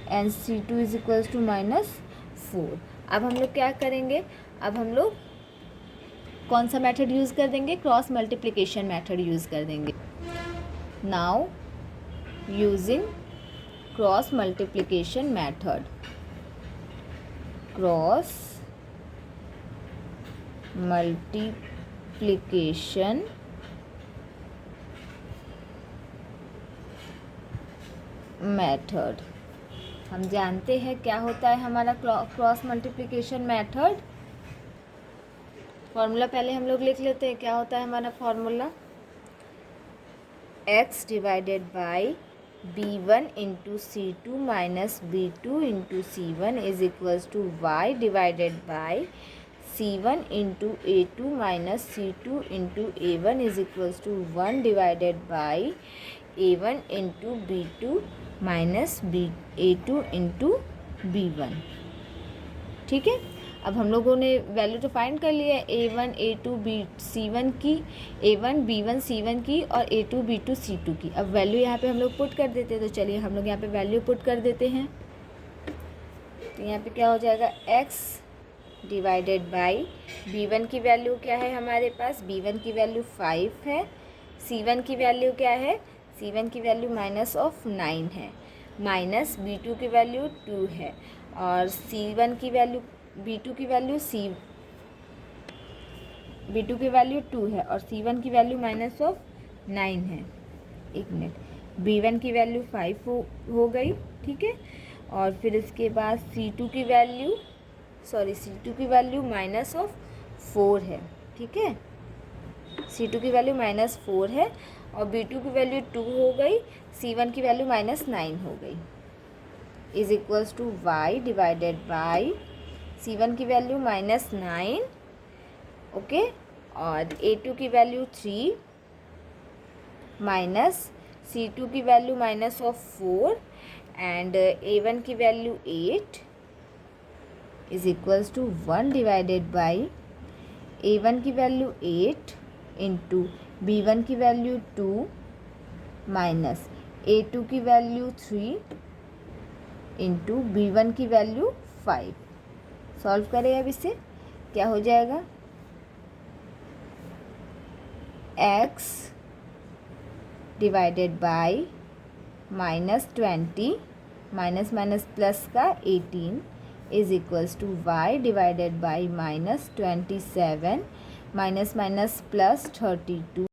and c2 is equals to minus 4. अब हम लोग क्या करेंगे, अब हम लोग कौन सा मेथड यूज़ कर देंगे, क्रॉस मल्टीप्लिकेशन मेथड यूज़ कर देंगे. Now using cross multiplication method, cross multiplication method. हम जानते हैं क्या होता है हमारा क्रॉस मल्टीप्लिकेशन मेथड. फॉर्मूला पहले हम लोग लिख लेते हैं. क्या होता है हमारा formula, x divided by b1 into c2 minus b2 into c1 is equals to y divided by c1 into a2 minus c2 into a1 is equals to 1 divided by a1 into b2 minus a2 into b1. ठीक है, अब हम लोगों ने value तो find कर लिया है, a1 a2 c1 की, a1 b1 c1 की और a2 b2 c2 की. अब वैल्यू यहाँ पे हम लोग पुट कर देते हैं. तो चलिए हम लोग यहाँ पे वैल्यू पुट कर देते हैं. तो यहाँ पे क्या हो जाएगा, x डिवाइडेड बाई b1 की वैल्यू क्या है हमारे पास, b1 की वैल्यू 5 है. c1 की वैल्यू क्या है, c1 की वैल्यू माइनस ऑफ 9 है. माइनस b2 की वैल्यू 2 है और c1 की वैल्यू b2 की वैल्यू 2 है और c1 की वैल्यू माइनस ऑफ 9 है. एक मिनट, b1 की वैल्यू 5 हो गई. ठीक है, और फिर इसके बाद c2 की वैल्यू माइनस ऑफ 4 है. ठीक है, c2 की वैल्यू माइनस 4 है और b2 की वैल्यू 2 हो गई, c1 की वैल्यू माइनस 9 हो गई. Is equals to y divided by c1 की वैल्यू माइनस 9, ओके, और a2 की वैल्यू 3 माइनस c2 की value minus of 4 and a1 की value 8 is equals to 1 divided by a1 की वैल्यू 8 इंटू B1 की value 2 minus A2 की value 3 into B1 की value 5। Solve करें अब इसे, क्या हो जाएगा, x divided by -20 minus minus plus का 18 is equals to y divided by -27 minus minus plus 32।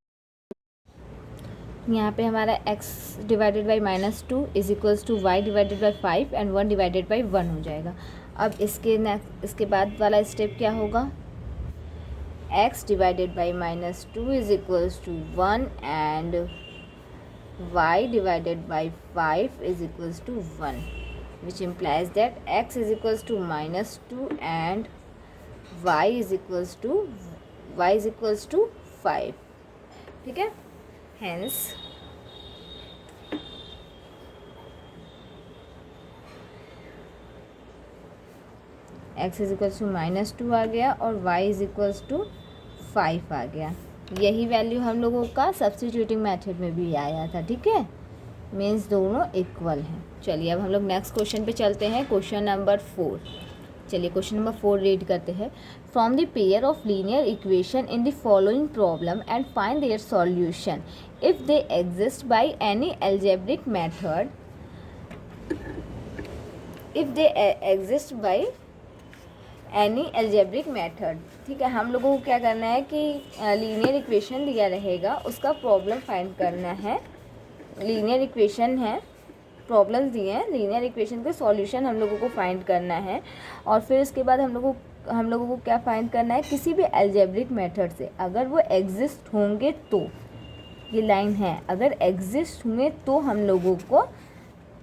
यहाँ पे हमारा x divided by -2 is equals to y divided by 5 and 1 divided by 1 हो जाएगा। अब इसके बाद वाला स्टेप क्या होगा, x divided by -2 is equals to 1 and y divided by 5 is equals to 1, which implies that x is equals to -2 and y is equals to 5। ठीक है, hence x is equals to -2 आ गया और y is equals to 5 आ गया। यही value हम लोगों का substituting method में भी आया था। ठीक है, मीन्स दोनों इक्वल हैं। चलिए अब हम लोग नेक्स्ट क्वेश्चन पे चलते हैं, क्वेश्चन नंबर 4। चलिए क्वेश्चन नंबर 4 रीड करते हैं। From the pair of linear equation in the following problem and find their solution if they exist by any algebraic method, if they exist by any algebraic method. ठीक है, हम लोगों को क्या करना है कि लीनियर इक्वेशन दिया रहेगा, उसका प्रॉब्लम फाइंड करना है। लीनियर इक्वेशन है, प्रॉब्लम्स दिए हैं, लीनियर इक्वेशन के सॉल्यूशन हम लोगों को फाइंड करना है। और फिर उसके बाद हम लोगों को क्या फाइंड करना है, किसी भी अलजेब्रिक मेथड से अगर वो एग्जिस्ट होंगे तो, ये लाइन है, अगर एग्जिस्ट हुए तो हम लोगों को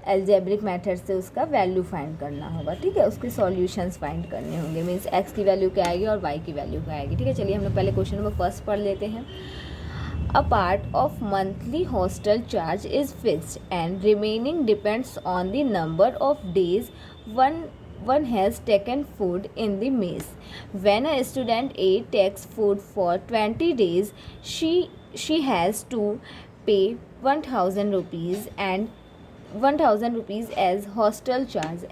अलजेब्रिक मेथड से उसका वैल्यू फाइंड करना होगा। ठीक है, उसके सॉल्यूशंस फाइंड करने होंगे, मीन्स x की वैल्यू क्या आएगी और y की वैल्यू क्या आएगी। ठीक है, चलिए हम लोग पहले क्वेश्चन नंबर फर्स्ट पढ़ लेते हैं। A part of monthly hostel charge is fixed and remaining depends on the number of days one has taken food in the mess. When a student A takes food for 20 days, she has to pay 1000 rupees and 1000 rupees as hostel charge,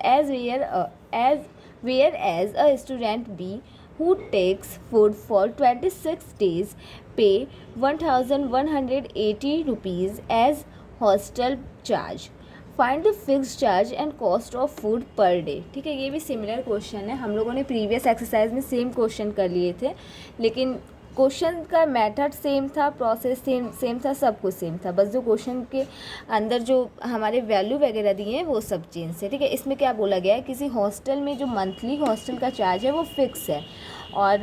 whereas a student B who takes food for 26 days pay 1180 rupees as hostel charge. Find the fixed charge and cost of food per day. ठीक है, ये भी similar question है, हम लोगों ने previous exercise में same question कर लिए थे, लेकिन क्वेश्चन का मेथड सेम था, प्रोसेस सेम था, सब कुछ सेम था, बस जो क्वेश्चन के अंदर जो हमारे वैल्यू वगैरह दिए हैं वो सब चेंज है। ठीक है, इसमें क्या बोला गया है, किसी हॉस्टल में जो मंथली हॉस्टल का चार्ज है वो फिक्स है और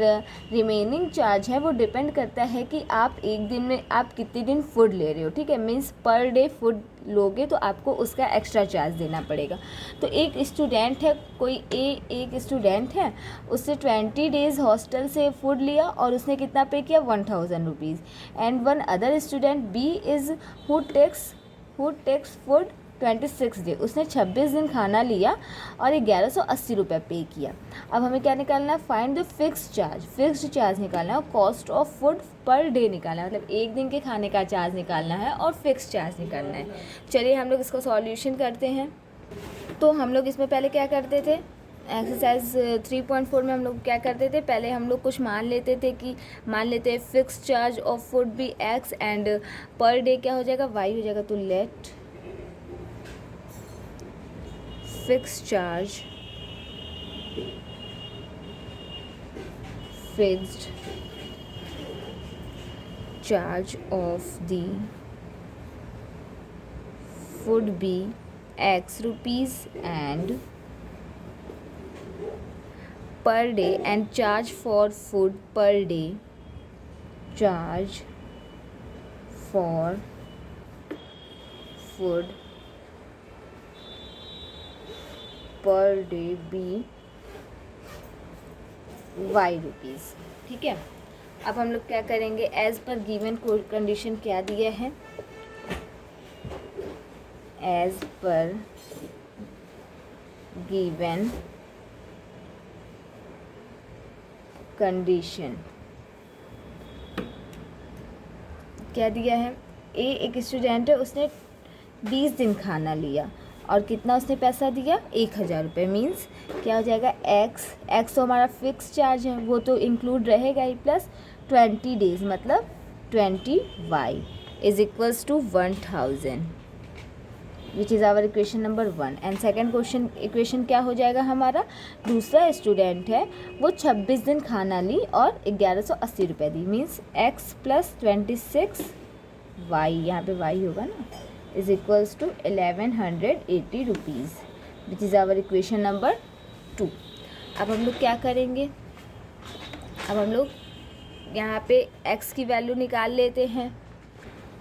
रिमेनिंग चार्ज है वो डिपेंड करता है कि आप एक दिन में आप कितने दिन फूड ले रहे हो। ठीक है, मीन्स पर डे फूड लोगे तो आपको उसका एक्स्ट्रा चार्ज देना पड़ेगा। तो एक स्टूडेंट है, एक स्टूडेंट है, उससे 20 डेज़ हॉस्टल से फूड लिया और उसने कितना पे किया, 1000 rupees. And one other student B is who takes food 26 day, उसने 26 दिन खाना लिया और 1180 रुपये पे किया। अब हमें क्या निकालना है, फाइंड द फिक्स्ड चार्ज निकालना है और cost of food per day निकालना है, मतलब एक दिन के खाने का चार्ज निकालना है और फिक्स चार्ज निकालना है। चलिए हम लोग इसका सॉल्यूशन करते हैं। तो हम लोग इसमें पहले क्या करते थे, एक्सरसाइज 3.4 में हम लोग क्या करते थे, पहले हम लोग कुछ मान लेते हैं फिक्स चार्ज ऑफ फूड भी x एंड पर डे क्या हो जाएगा, y हो जाएगा। तो late fixed charge of the food be x rupees and per day, and charge for food per day, charge for food per day B y rupees. ठीक है, अब हम लोग क्या करेंगे, एज पर गिवन कंडीशन क्या दिया है, एज पर गिवन कंडीशन क्या दिया है, ए एक स्टूडेंट है, उसने 20 दिन खाना लिया और कितना उसने पैसा दिया, 1000 रुपये। मीन्स क्या हो जाएगा, एक्स तो हमारा फिक्स चार्ज है, वो तो इंक्लूड रहेगा ही, प्लस 20 डेज मतलब 20y is equals to 1000, which is our equation number 1। And second question equation क्या हो जाएगा हमारा, दूसरा स्टूडेंट है, वो 26 दिन खाना ली और 1180 रुपये दी। मीन्स x प्लस 26y, यहाँ पे y होगा ना, is equals to 1180 rupees, which is our equation number 2। अब हम लोग क्या करेंगे, अब हम लोग यहाँ पे x की वैल्यू निकाल लेते हैं।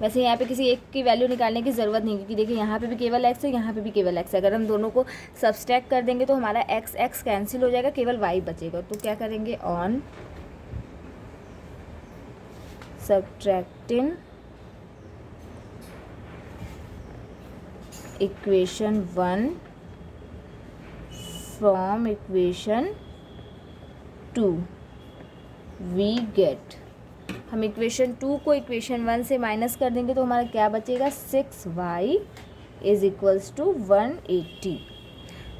वैसे यहाँ पे किसी एक की वैल्यू निकालने की ज़रूरत नहीं, क्योंकि देखिए यहाँ पे भी केवल x है, यहाँ पे भी केवल x है। अगर हम दोनों को सब्सट्रैक्ट कर देंगे तो हमारा x कैंसिल हो जाएगा, केवल y बचेगा। तो क्या करेंगे, on subtracting equation 1 from equation 2 we get, हम इक्वेशन 2 को इक्वेशन 1 से माइनस कर देंगे तो हमारा क्या बचेगा, 6y is equals to 180।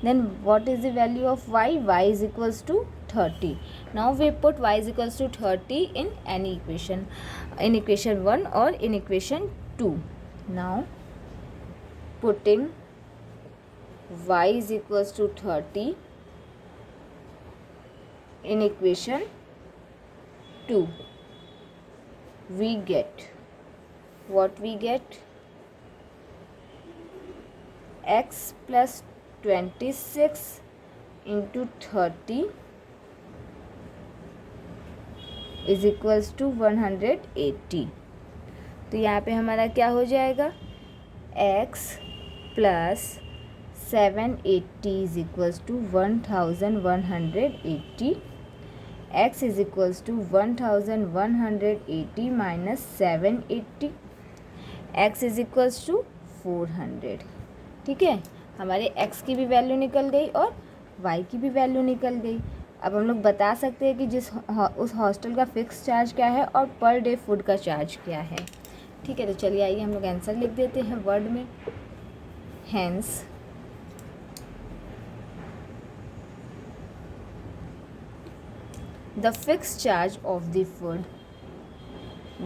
Then what is the value of y is equals to 30। Now we put y is equals to 30 in any equation, in equation 1 और in equation 2। Now putting y is equals to 30 in equation 2, we get, what we get, x plus 26 into 30 is equals to 180। तो यहाँ पे हमारा क्या हो जाएगा, x plus 780 is equals to 1180, x is equals to 1180 minus 780, x is equals to 400। ठीक है, हमारे x की भी वैल्यू निकल गई और y की भी वैल्यू निकल गई। अब हम लोग बता सकते हैं कि उस हॉस्टल का फिक्स चार्ज क्या है और पर डे फूड का चार्ज क्या है। ठीक है, तो चलिए आइए हम लोग आंसर लिख देते हैं वर्ड में। Hence the fixed charge of the food,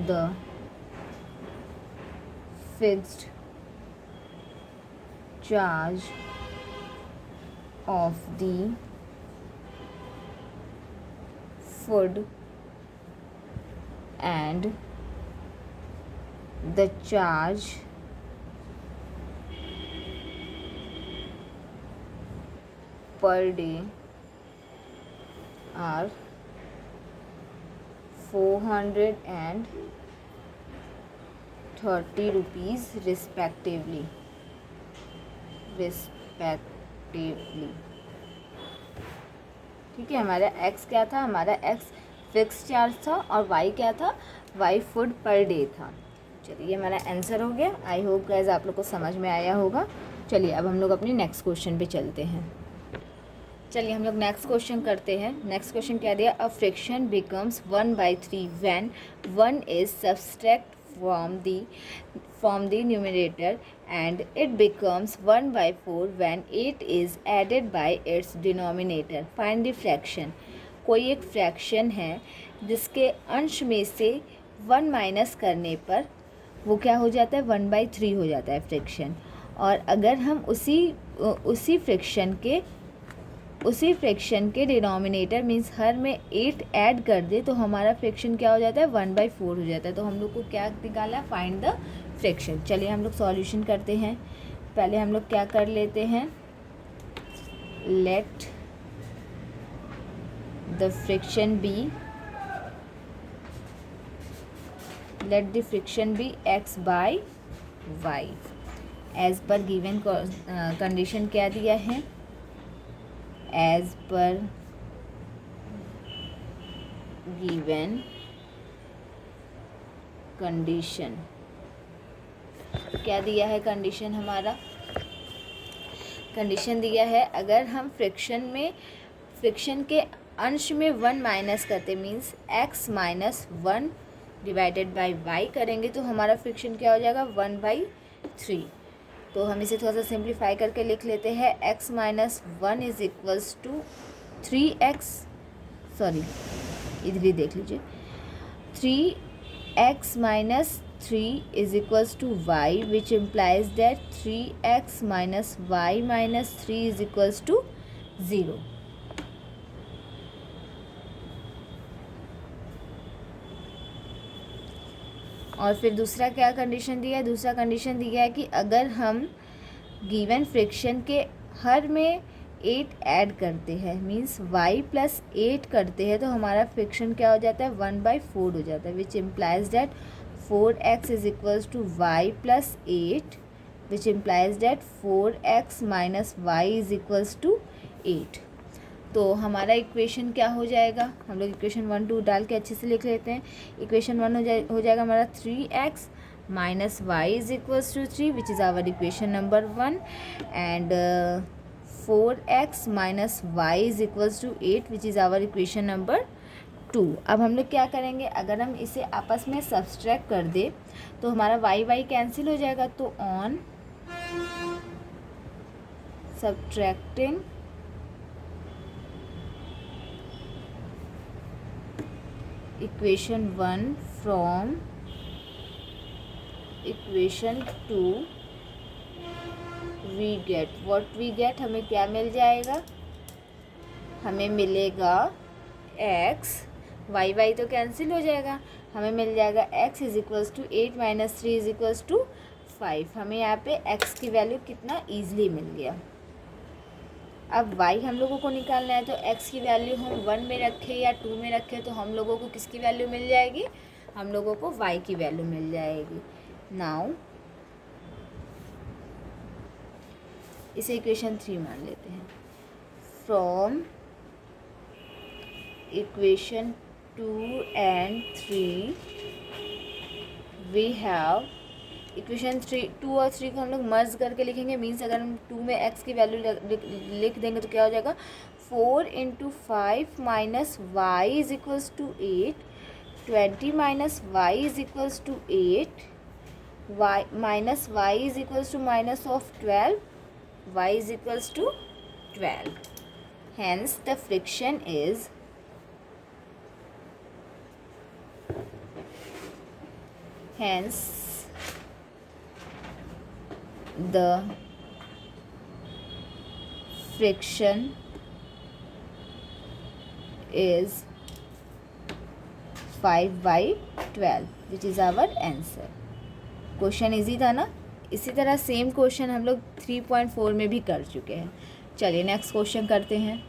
the fixed charge of the food and the charge per day are 430 rupees respectively। ठीक है, हमारा x क्या था, हमारा x फिक्स चार्ज था और y क्या था, y फूड पर डे था। चलिए हमारा आंसर हो गया। आई होप गाइस आप लोग को समझ में आया होगा। चलिए अब हम लोग अपने नेक्स्ट क्वेश्चन पे चलते हैं। चलिए हम लोग नेक्स्ट क्वेश्चन करते हैं। नेक्स्ट क्वेश्चन क्या दिया, a fraction becomes 1/3 when 1 is subtract from the numerator and it becomes 1/4 when 8 is added by its denominator. Find the fraction. कोई एक फ्रैक्शन है जिसके अंश में से 1 माइनस करने पर वो क्या हो जाता है, 1/3 हो जाता है फ्रैक्शन। और अगर हम उसी फ्रैक्शन के डिनोमिनेटर मीन्स हर में 8 ऐड कर दे तो हमारा फ्रैक्शन क्या हो जाता है, 1/4 हो जाता है। तो हम लोग को क्या निकालना है, फाइंड द फ्रैक्शन। चलिए हम लोग सॉल्यूशन करते हैं। पहले हम लोग क्या कर लेते हैं, let the fraction be x by y। As per given condition क्या दिया है, एज पर गिवन कंडीशन क्या दिया है, कंडीशन हमारा कंडीशन दिया है अगर हम फ्रैक्शन के अंश में 1 माइनस करते means x - 1 divided by y करेंगे तो हमारा फ्रिक्शन क्या हो जाएगा 1/3। तो हम इसे थोड़ा सा सिंप्लीफाई करके लिख लेते हैं x minus 1 is equals to 3x, sorry इधर ही देख लीजिए, 3x minus 3 is equals to y which implies that 3x minus y minus 3 is equals to 0। और फिर दूसरा क्या कंडीशन दिया है, दूसरा कंडीशन दिया है कि अगर हम गिवन फ्रिक्शन के हर में 8 ऐड करते हैं, मींस y प्लस 8 करते हैं, तो हमारा फ्रिक्शन क्या हो जाता है 1/4 हो जाता है, which implies that 4x is equals to y plus 8 which implies that 4x minus y is equals to 8। तो हमारा इक्वेशन क्या हो जाएगा, हम लोग इक्वेशन 1 2 डाल के अच्छे से लिख लेते हैं। इक्वेशन 1 हो जाएगा हमारा 3x minus y is equals to 3 which is our equation number 1 and 4x minus y is equals to 8 which is our equation number 2। अब हम लोग क्या करेंगे, अगर हम इसे आपस में सब्सट्रैक्ट कर दे तो हमारा y कैंसिल हो जाएगा। तो on subtracting equation 1 from equation 2 we get what we get, हमें क्या मिल जाएगा, हमें मिलेगा x, y तो कैंसिल हो जाएगा, हमें मिल जाएगा x is equals to 8 minus 3 is equals to 5। हमें यहाँ पे x की वैल्यू कितना ईजिली मिल गया। अब y हम लोगों को निकालना है, तो x की वैल्यू हम 1 में रखें या 2 में रखें तो हम लोगों को किसकी वैल्यू मिल जाएगी, हम लोगों को y की वैल्यू मिल जाएगी। नाउ इसे इक्वेशन 3 मान लेते हैं। From equation 2 and 3 we have equation 2 और 3 को हम लोग मर्ज करके लिखेंगे, मीन्स अगर हम 2 में x की वैल्यू लिख देंगे तो क्या हो जाएगा 4 into 5 minus y is equals to 8, 20 minus y is equals to 8, y minus y is equals to minus of 12, y is equals to 12। Hence the friction is the friction is 5/12 which is our answer। Question easy था ना। इसी तरह same question हम लोग 3.4 में भी कर चुके हैं। चलिए नेक्स्ट क्वेश्चन करते हैं।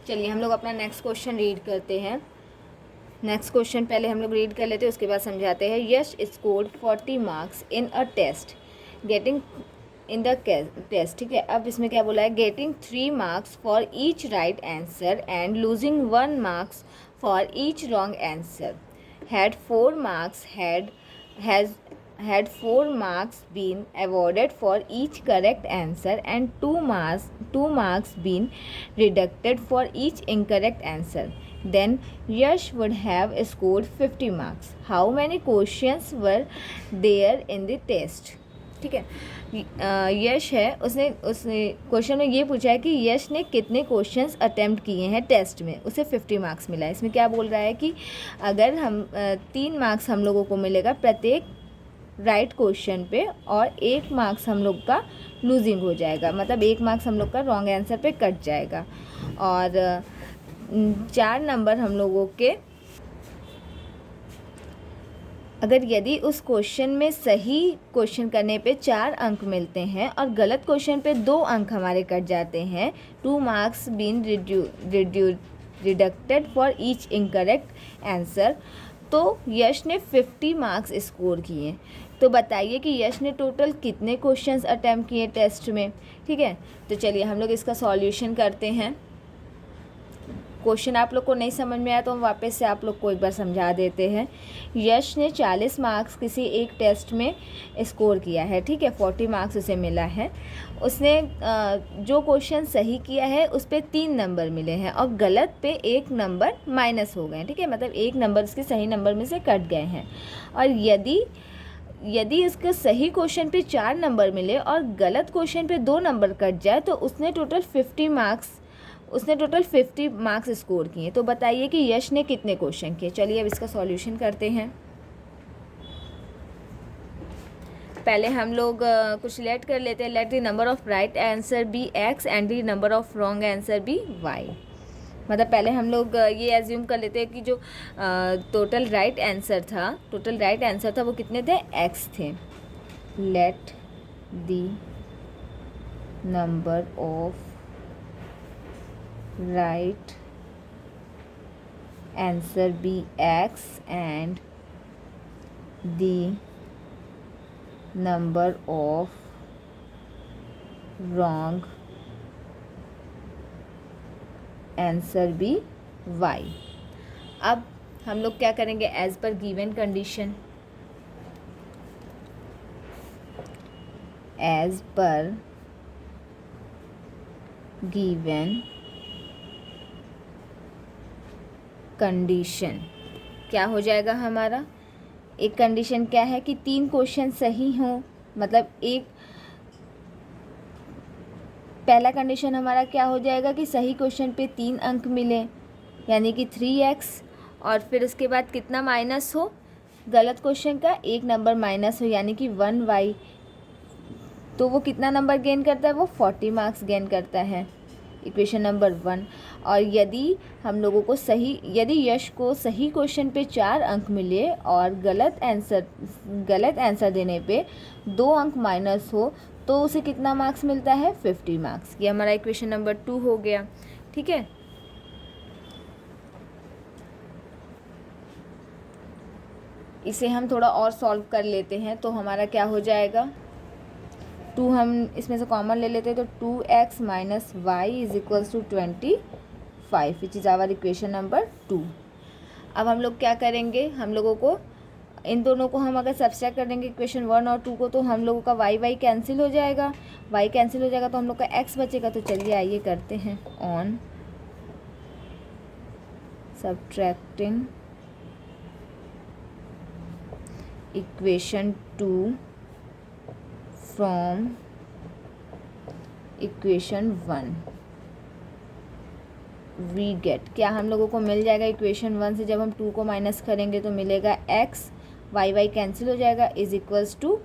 चलिए हम लोग अपना नेक्स्ट क्वेश्चन रीड करते हैं। नेक्स्ट क्वेश्चन पहले हम लोग रीड कर लेते हैं, उसके बाद समझाते हैं। Yash scored 40 marks in a test getting in the test, ठीक है। अब इसमें क्या बोला है, getting 3 marks for each right answer and losing 1 marks for each wrong answer, had 4 marks been awarded for each correct answer and 2 marks been deducted for each incorrect answer, then Yash would have scored 50 marks. How many questions were there in the test? ठीक है, यश है, उसने question में ये पूछा है कि यश ने कितने क्वेश्चंस अटेम्प्ट किए हैं टेस्ट में, उसे 50 मार्क्स मिला है। इसमें क्या बोल रहा है कि अगर हम 3 मार्क्स हम लोगों को मिलेगा प्रत्येक राइट क्वेश्चन पे और 1 मार्क्स हम लोग का लूजिंग हो जाएगा, मतलब 1 मार्क्स हम लोग का रॉन्ग आंसर पे कट जाएगा, और 4 नंबर हम लोगों के, अगर यदि उस क्वेश्चन में सही क्वेश्चन करने पे 4 अंक मिलते हैं और गलत क्वेश्चन पे 2 अंक हमारे कट जाते हैं, 2 marks been deducted for each incorrect answer, तो यश ने 50 मार्क्स स्कोर किए। तो बताइए कि यश ने टोटल कितने क्वेश्चंस अटेम्प्ट किए टेस्ट में, ठीक है। तो चलिए हम लोग इसका सॉल्यूशन करते हैं। क्वेश्चन आप लोग को नहीं समझ में आया तो हम वापस से आप लोग को एक बार समझा देते हैं। यश ने 40 मार्क्स किसी एक टेस्ट में स्कोर किया है, ठीक है, 40 मार्क्स उसे मिला है। उसने जो क्वेश्चन सही किया है उस पर 3 नंबर मिले हैं और गलत पे 1 नंबर माइनस हो गए, ठीक है, मतलब 1 नंबर उसके सही नंबर में से कट गए हैं। और यदि इसके सही क्वेश्चन पे 4 नंबर मिले और गलत क्वेश्चन पे 2 नंबर कट जाए तो उसने टोटल 50 मार्क्स स्कोर किए। तो बताइए कि यश ने कितने क्वेश्चन किए। चलिए अब इसका सॉल्यूशन करते हैं। पहले हम लोग कुछ लेट कर लेते हैं। Let the number of right answer be x and the number of wrong answer be y। मतलब पहले हम लोग ये एज्यूम कर लेते हैं कि जो टोटल राइट आंसर था वो कितने थे, x थे। Let the number of right answer be x and the number of wrong answer be y। अब हम लोग क्या करेंगे, as per given condition, as per given condition क्या हो जाएगा हमारा। एक कंडीशन क्या है कि 3 क्वेश्चन सही हों, मतलब पहला कंडीशन हमारा क्या हो जाएगा कि सही क्वेश्चन पे 3 अंक मिले यानी कि 3x, और फिर उसके बाद कितना माइनस हो, गलत क्वेश्चन का 1 नंबर माइनस हो यानी कि 1y। तो वो कितना नंबर गेन करता है, वो 40 मार्क्स गेन करता है, इक्वेशन नंबर 1। और यदि यश को सही क्वेश्चन पे 4 अंक मिले और गलत आंसर देने पे 2 अंक माइनस हो तो उसे कितना मार्क्स मिलता है, 50 मार्क्स। ये हमारा इक्वेशन नंबर 2 हो गया, ठीक है। इसे हम थोड़ा और सॉल्व कर लेते हैं तो हमारा क्या हो जाएगा, 2 हम इसमें से कॉमन ले लेते हैं तो 2x minus y is equals to 25 which is our equation number 2। अब हम लोग क्या करेंगे, हम लोगों को इन दोनों को हम अगर सब्सट्रैक्ट कर देंगे इक्वेशन 1 और 2 को तो हम लोगों का y कैंसिल हो जाएगा, तो हम लोग का x बचेगा। तो चलिए आइए करते हैं on subtracting equation 2 from equation 1 we get, क्या हम लोगों को मिल जाएगा इक्वेशन 1 से जब हम 2 को माइनस करेंगे तो मिलेगा x, y कैंसिल हो जाएगा, इज इक्वल्स टू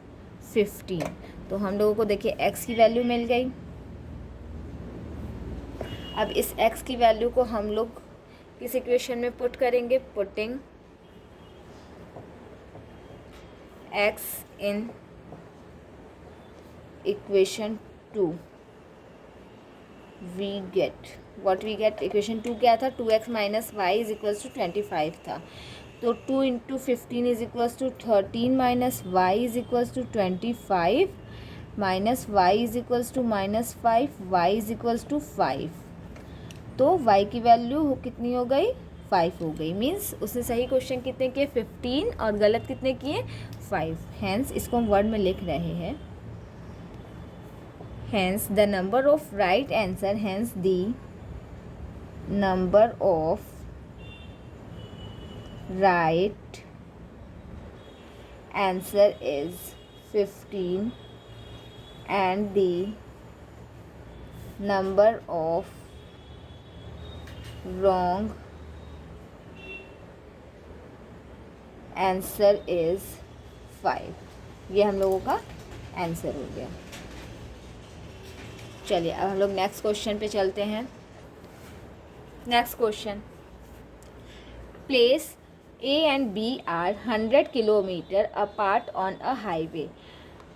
15। तो हम लोगों को देखिए x की वैल्यू मिल गई। अब इस x की वैल्यू को हम लोग किस इक्वेशन में पुट करेंगे, putting x in equation 2 we get what we get. Equation 2 क्या था, 2x minus y is equals to 25 था। तो 2 into 15 is equals to 13 minus y is equals to 25 minus y is equals to minus 5, y is equals to 5। तो y की value कितनी हो गई, 5 हो गई। मीन्स उसने सही क्वेश्चन कितने किए, 15, और गलत कितने किए, 5। हैंस इसको हम वर्ड में लिख रहे हैं, hence the number of right answer, hence the number of right answer is 15 and the number of wrong answer is 5। ये हम लोगों का आंसर हो गया। चलिए अब हम लोग नेक्स्ट क्वेश्चन पे चलते हैं। Next question, place A and B are 100 kilometer apart on a highway.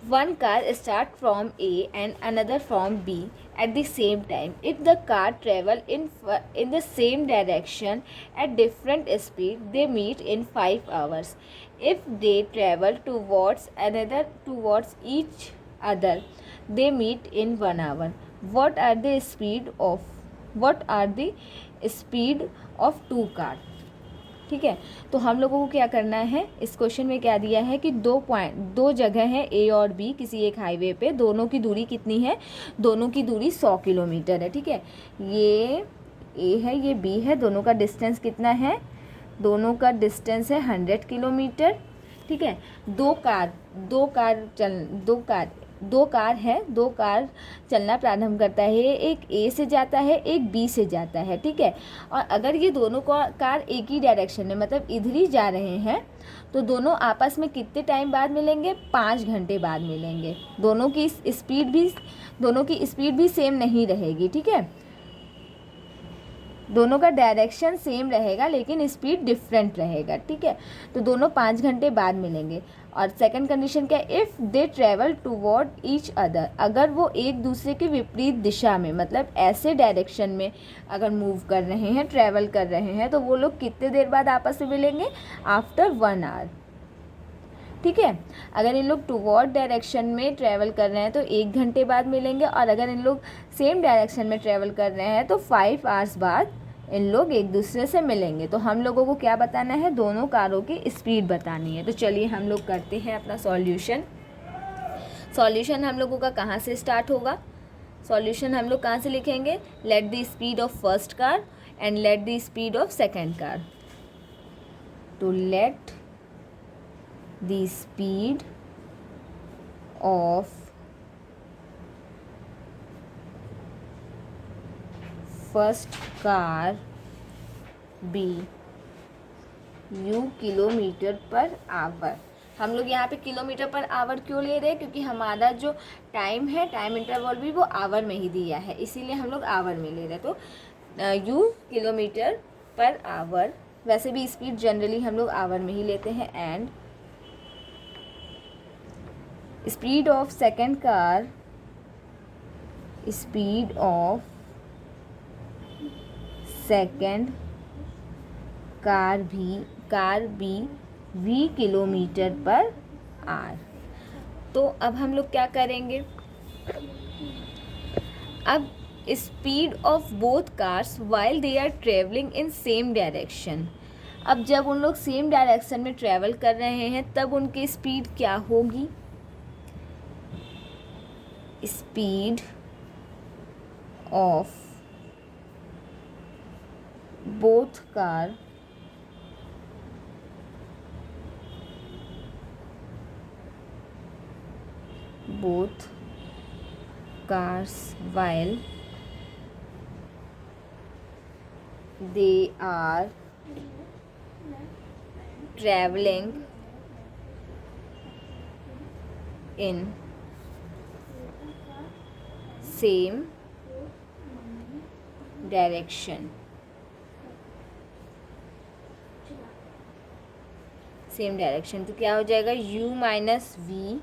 One car starts from A and another from B at the same time. If the car travel in the same direction at different speed, they meet in 5 hours. If they travel towards each other, they meet in 1 hour. What are the speed of 2 car. ठीक है, तो हम लोगों को क्या करना है, इस क्वेश्चन में क्या दिया है कि दो जगह है ए और बी किसी एक हाईवे पे, दोनों की दूरी कितनी है, दोनों की दूरी 100 किलोमीटर है। ठीक है, ये ए है, ये बी है, दोनों का डिस्टेंस कितना है, दोनों का डिस्टेंस है 100 किलोमीटर। ठीक है, दो कार है, दो कार चलना प्रारंभ करता है, एक ए से जाता है, एक बी से जाता है। ठीक है, और अगर ये दोनों कार एक ही डायरेक्शन में मतलब इधर ही जा रहे हैं तो दोनों आपस में कितने टाइम बाद मिलेंगे, 5 घंटे बाद मिलेंगे। दोनों की स्पीड भी सेम नहीं रहेगी। ठीक है, दोनों का डायरेक्शन सेम रहेगा लेकिन स्पीड डिफरेंट रहेगा। ठीक है, तो दोनों 5 घंटे बाद मिलेंगे। और सेकंड कंडीशन क्या है, if they travel toward each other, अगर वो एक दूसरे के विपरीत दिशा में मतलब ऐसे डायरेक्शन में अगर मूव कर रहे हैं, ट्रैवल कर रहे हैं, तो वो लोग कितने देर बाद आपस में मिलेंगे, आफ्टर 1 आवर। ठीक है, अगर इन लोग टूवर्ड डायरेक्शन में ट्रैवल कर रहे हैं तो 1 घंटे बाद मिलेंगे, और अगर इन लोग सेम डायरेक्शन में ट्रैवल कर रहे हैं तो 5 आवर्स बाद इन लोग एक दूसरे से मिलेंगे। तो हम लोगों को क्या बताना है, दोनों कारों की स्पीड बतानी है। तो चलिए हम लोग करते हैं अपना सॉल्यूशन हम लोगों का कहाँ से स्टार्ट होगा, सॉल्यूशन हम लोग कहाँ से लिखेंगे, let the speed of first car and let the speed of second car. तो let the speed of first car be u kilometre per hour. हम लोग यहाँ पे किलोमीटर पर आवर क्यों ले रहे हैं, क्योंकि हमारा जो टाइम है, टाइम इंटरवल भी वो आवर में ही दिया है, इसीलिए हम लोग आवर में ले रहे हैं। तो u किलोमीटर पर आवर, वैसे भी स्पीड जनरली हम लोग आवर में ही लेते हैं। And speed of second car, speed of second car भी v किलोमीटर पर आवर। तो अब हम लोग क्या करेंगे, अब speed of both cars while they are travelling in same direction. अब जब उन लोग सेम डायरेक्शन में ट्रैवल कर रहे हैं तब उनकी स्पीड क्या होगी, speed of both car while they are traveling in same direction, तो क्या हो जाएगा, u minus v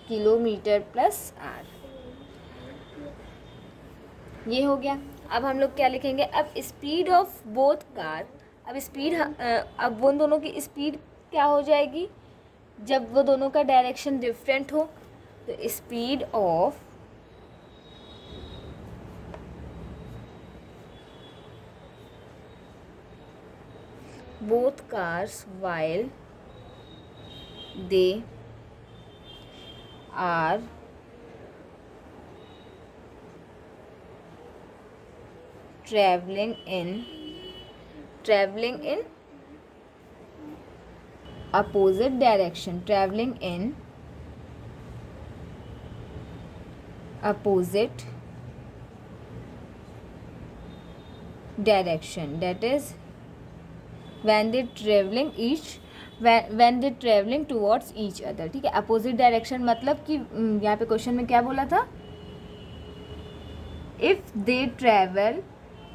kilometre plus r. ये हो गया। अब हम लोग क्या लिखेंगे, अब स्पीड ऑफ बोथ कार, अब वो दोनों की स्पीड क्या हो जाएगी, जब वो दोनों का डायरेक्शन डिफरेंट हो, तो speed of both cars while they are traveling in opposite direction, that is when they traveling towards each other। ठीक है, अपोजिट डायरेक्शन मतलब कि यहाँ पे क्वेश्चन में क्या बोला था, if they travel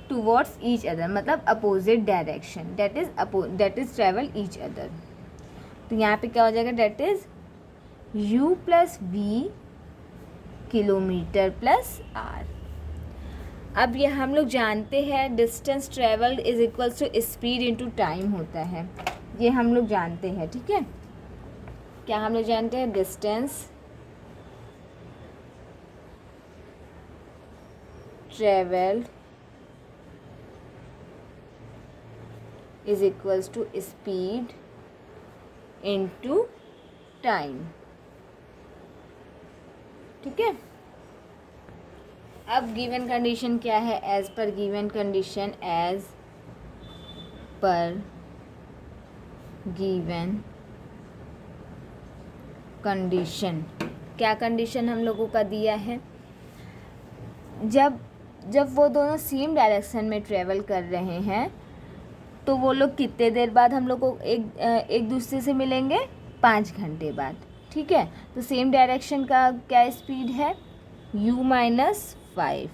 towards each other मतलब opposite direction, that is travel each other. तो यहाँ पे क्या हो जाएगा, that is u plus V kilometre plus R. अब ये हम लोग जानते हैं distance travelled is equals to speed into time होता है, ये हम लोग जानते हैं। ठीक है, क्या हम लोग जानते हैं, distance travelled is equals to speed into time. ठीक है, अब गिवन कंडीशन क्या है? As per given condition, as per given condition, क्या कंडीशन हम लोगों का दिया है? जब वो दोनों सेम डायरेक्शन में ट्रेवल कर रहे हैं तो वो लोग कितने देर बाद हम लोग को एक दूसरे से मिलेंगे? 5 घंटे बाद। ठीक है, तो सेम डायरेक्शन का क्या स्पीड है? u minus 5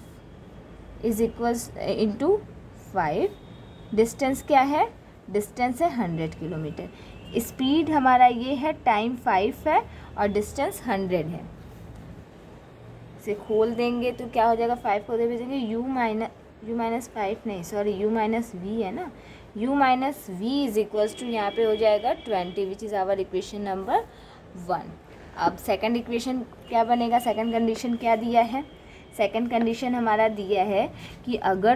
is equals into 5। Distance क्या है? डिस्टेंस है 100 किलोमीटर। स्पीड हमारा ये है, टाइम 5 है और डिस्टेंस 100 है। इसे खोल देंगे तो क्या हो जाएगा? 5 को दे भेजेंगे, u माइनस 5 नहीं, सॉरी, u माइनस v है ना, u minus v is equals to यहाँ पे हो जाएगा 20, which is our equation number 1। अब सेकंड इक्वेशन क्या बनेगा? सेकंड कंडीशन क्या दिया है? सेकंड कंडीशन हमारा दिया है कि अगर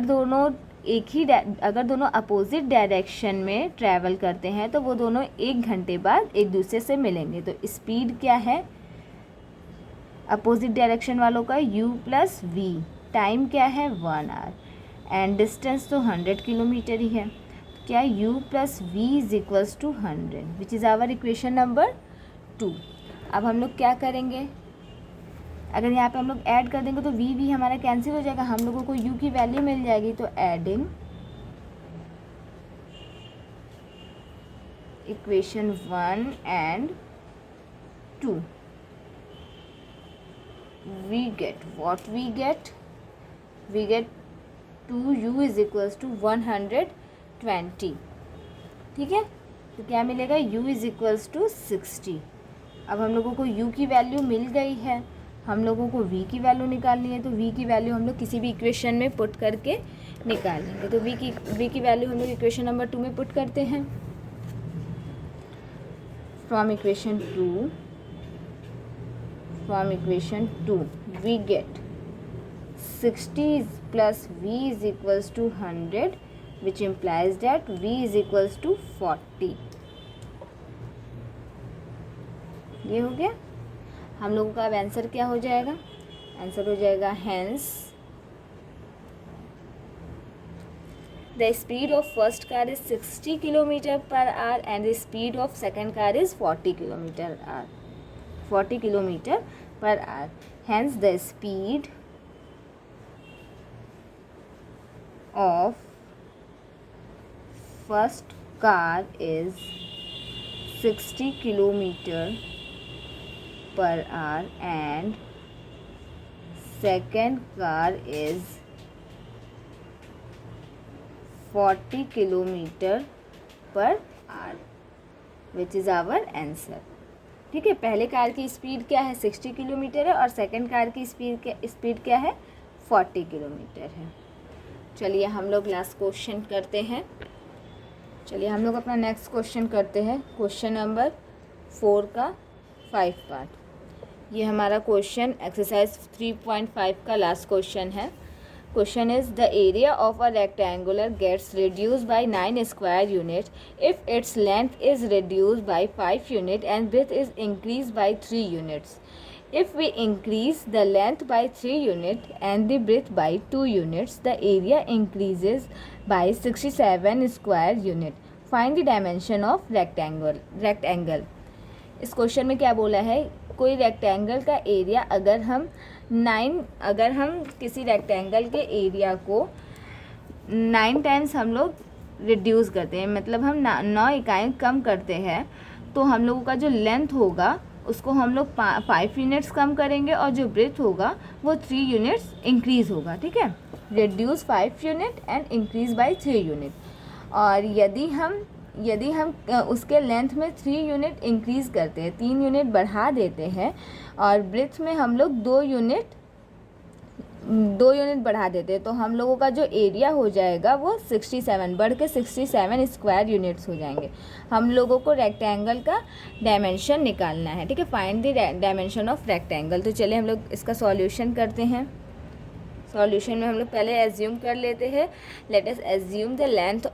दोनों अपोजिट डायरेक्शन में ट्रैवल करते हैं तो वो दोनों 1 घंटे बाद एक दूसरे से मिलेंगे। तो स्पीड क्या है अपोजिट डायरेक्शन वालों का? u plus we. टाइम क्या है? 1 आवर एंड डिस्टेंस तो 100 किलोमीटर ही है। क्या? u plus v is equals to 100, which is our equation number 2। अब हम लोग क्या करेंगे? अगर यहाँ पे हम लोग ऐड कर देंगे तो v हमारा कैंसिल हो जाएगा, हम लोगों को u की वैल्यू मिल जाएगी। तो adding equation 1 and 2 we get what we get 2u is equals to 120। ठीक है, तो क्या मिलेगा? u is equals to 60। अब हम लोगों को u की वैल्यू मिल गई है, हम लोगों को v की वैल्यू निकालनी है। तो v की वैल्यू हम लोग किसी भी इक्वेशन में पुट करके निकाल लेंगे। तो v की वैल्यू हम लोग इक्वेशन नंबर 2 में पुट करते हैं। From equation 2 we get 60 plus v is equals to 100, which implies that v is equals to 40। ये हो गया। हम लोगों का अब आंसर क्या हो जाएगा? आंसर हो जाएगा hence the speed of first car is 60 km per hour and the speed of second car is 40 km per hour। Hence the speed of first car is 60 km per hour and second car is 40 km per hour, which is our answer। ठीक है, पहले car की speed क्या है? 60 kilometre है और second car की speed क्या है? 40 किलोमीटर है। चलिए हम लोग लास्ट क्वेश्चन करते हैं। चलिए हम लोग अपना नेक्स्ट क्वेश्चन करते हैं, क्वेश्चन नंबर 4 का 5 पार्ट। ये हमारा क्वेश्चन एक्सरसाइज 3.5 का लास्ट क्वेश्चन है। Question is, the area of a rectangular gets reduced by 9 square units if its length is reduced by 5 units and width is increased by 3 units. If we increase the length by 3 units and the width by 2 units, the area increases by 67 square units. Find the dimension of rectangle. इस question में क्या बोला है? कोई rectangle का area अगर हम किसी रेक्टेंगल के एरिया को 9 टाइम्स हम लोग रिड्यूस करते हैं, मतलब हम 9 इकाई कम करते हैं, तो हम लोगों का जो लेंथ होगा उसको हम लोग 5 यूनिट्स कम करेंगे और जो ब्रेथ होगा वो 3 यूनिट्स इंक्रीज़ होगा। ठीक है, reduce 5 unit and increase by 3 unit. और यदि हम उसके लेंथ में 3 यूनिट इंक्रीज़ करते हैं, 3 यूनिट बढ़ा देते हैं और ब्रेथ में हम लोग 2 यूनिट बढ़ा देते हैं, तो हम लोगों का जो एरिया हो जाएगा वो 67 बढ़ के 67 स्क्वायर यूनिट्स हो जाएंगे। हम लोगों को रेक्टेंगल का डायमेंशन निकालना है। ठीक है, find the dimension of rectangle. तो चलिए हम लोग इसका सॉल्यूशन करते हैं। सॉल्यूशन में हम लोग पहले एज्यूम कर लेते हैं, let us assume the length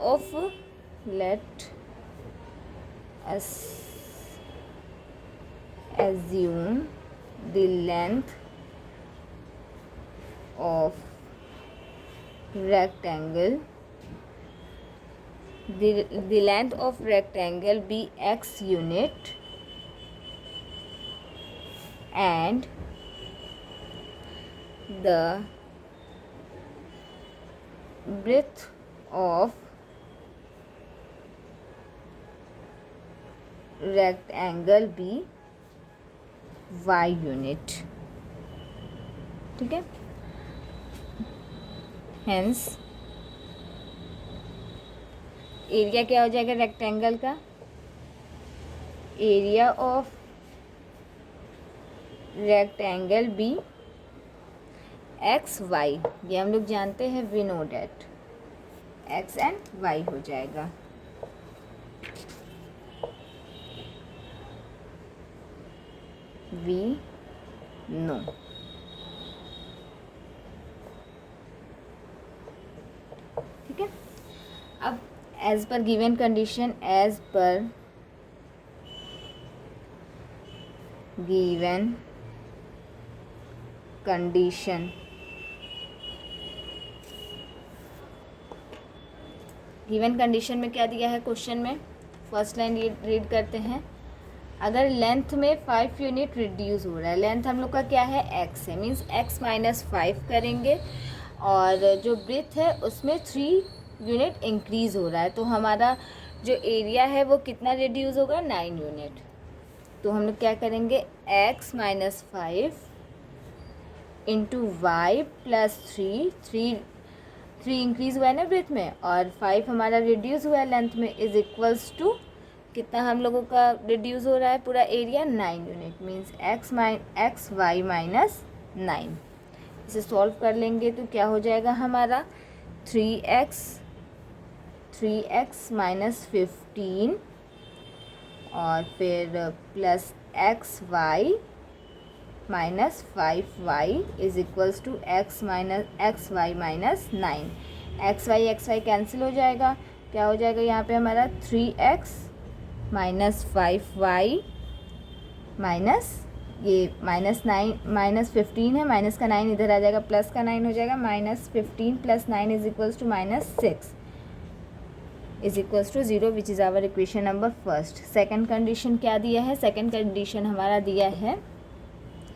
let us assume the length of rectangle the length of rectangle be x unit and the breadth of rectangle be y unit. ठीक है, हेंस एरिया क्या हो जाएगा रेक्टेंगल का, area of rectangle be x y, ये हम लोग जानते हैं, we know that x and y हो जाएगा. We know. ठीक है, अब as per given condition, as per given condition, given condition में क्या दिया है क्वेश्चन में, फर्स्ट लाइन रीड करते हैं. अगर लेंथ में 5 यूनिट रिड्यूस हो रहा है, लेंथ हम लोग का क्या है x है, मीन्स x माइनस 5 करेंगे, और जो ब्रेथ है उसमें 3 यूनिट इंक्रीज़ हो रहा है, तो हमारा जो एरिया है वो कितना रिड्यूस होगा, 9 यूनिट. तो हम लोग क्या करेंगे, x minus 5 into y plus 3 increase हुआ है ना ब्रेथ में, और 5 हमारा रिड्यूस हुआ है लेंथ में, इज़ इक्वल्स टू कितना हम लोगों का रिड्यूस हो रहा है पूरा area, 9 unit, means x y minus 9. इसे सॉल्व कर लेंगे तो क्या हो जाएगा हमारा, 3x माइनस 15 और फिर plus x y minus 5y is equals to x y minus 9. X y cancel हो जाएगा, क्या हो जाएगा यहाँ पे हमारा 3x माइनस 5y माइनस ये माइनस 15 है, माइनस का 9 इधर आ जाएगा, प्लस का 9 हो जाएगा, minus 15 plus 9 is equals to minus 6 is equals to 0, which is our equation number first. Second condition क्या दिया है, सेकेंड कंडीशन हमारा दिया है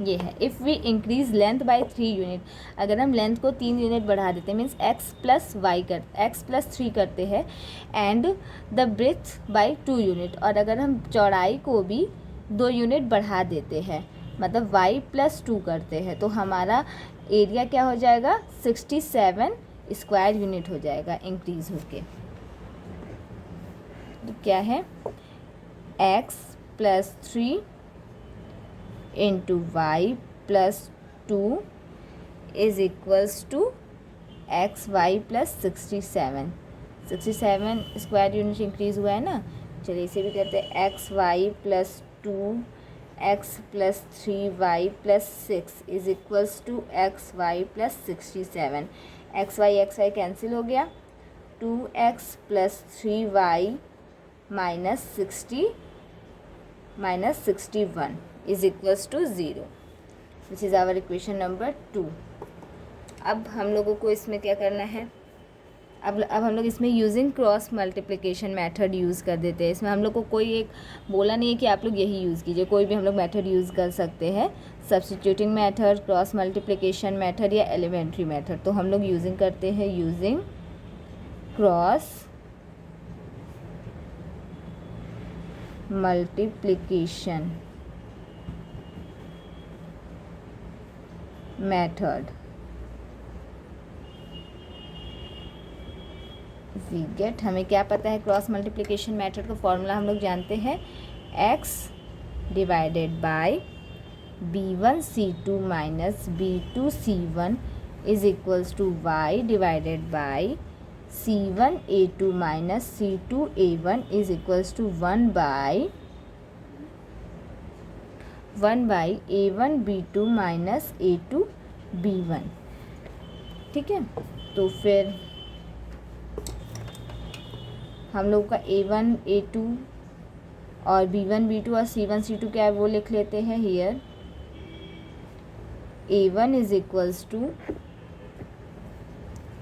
ये है, if we increase length by 3 unit, अगर हम लेंथ को 3 यूनिट बढ़ा देते हैं, मीन्स x प्लस 3 करते हैं, and the breadth by 2 unit, और अगर हम चौड़ाई को भी 2 यूनिट बढ़ा देते हैं, मतलब y प्लस 2 करते हैं, तो हमारा एरिया क्या हो जाएगा, 67 स्क्वायर यूनिट हो जाएगा इंक्रीज होके. तो क्या है, x plus 3 into y plus 2 is equals to x y plus 67 square unit increase हुआ है ना. चलिए इसे भी कहते हैं x y plus 2 x plus 3y plus 6 is equals to x y plus 67. X y cancel हो गया, 2x plus 3y minus 61 is equals to 0, which is our equation number 2. अब हम लोगों को इसमें क्या करना है, अब हम लोग इसमें using cross multiplication method use कर देते हैं. इसमें हम लोग को कोई एक बोला नहीं है कि आप लोग यही यूज़ कीजिए, कोई भी हम लोग मेथड यूज़ कर सकते हैं, substituting method, cross multiplication method या एलिमेंट्री मेथड. तो हम लोग यूजिंग करते हैं using cross multiplication method. We get, हमें क्या पता है क्रॉस मल्टीप्लिकेशन मेथड का फॉर्मूला हम लोग जानते हैं, x divided by b1c2 minus b2c1 is equals to y divided by c1a2 minus c2a1 is equals to 1 by a1b2 minus a2b1. ठीक है, तो फिर हम लोग का A1 A2 और B1 B2 और C1 C2 क्या है वो लिख लेते हैं here. A1 is equals to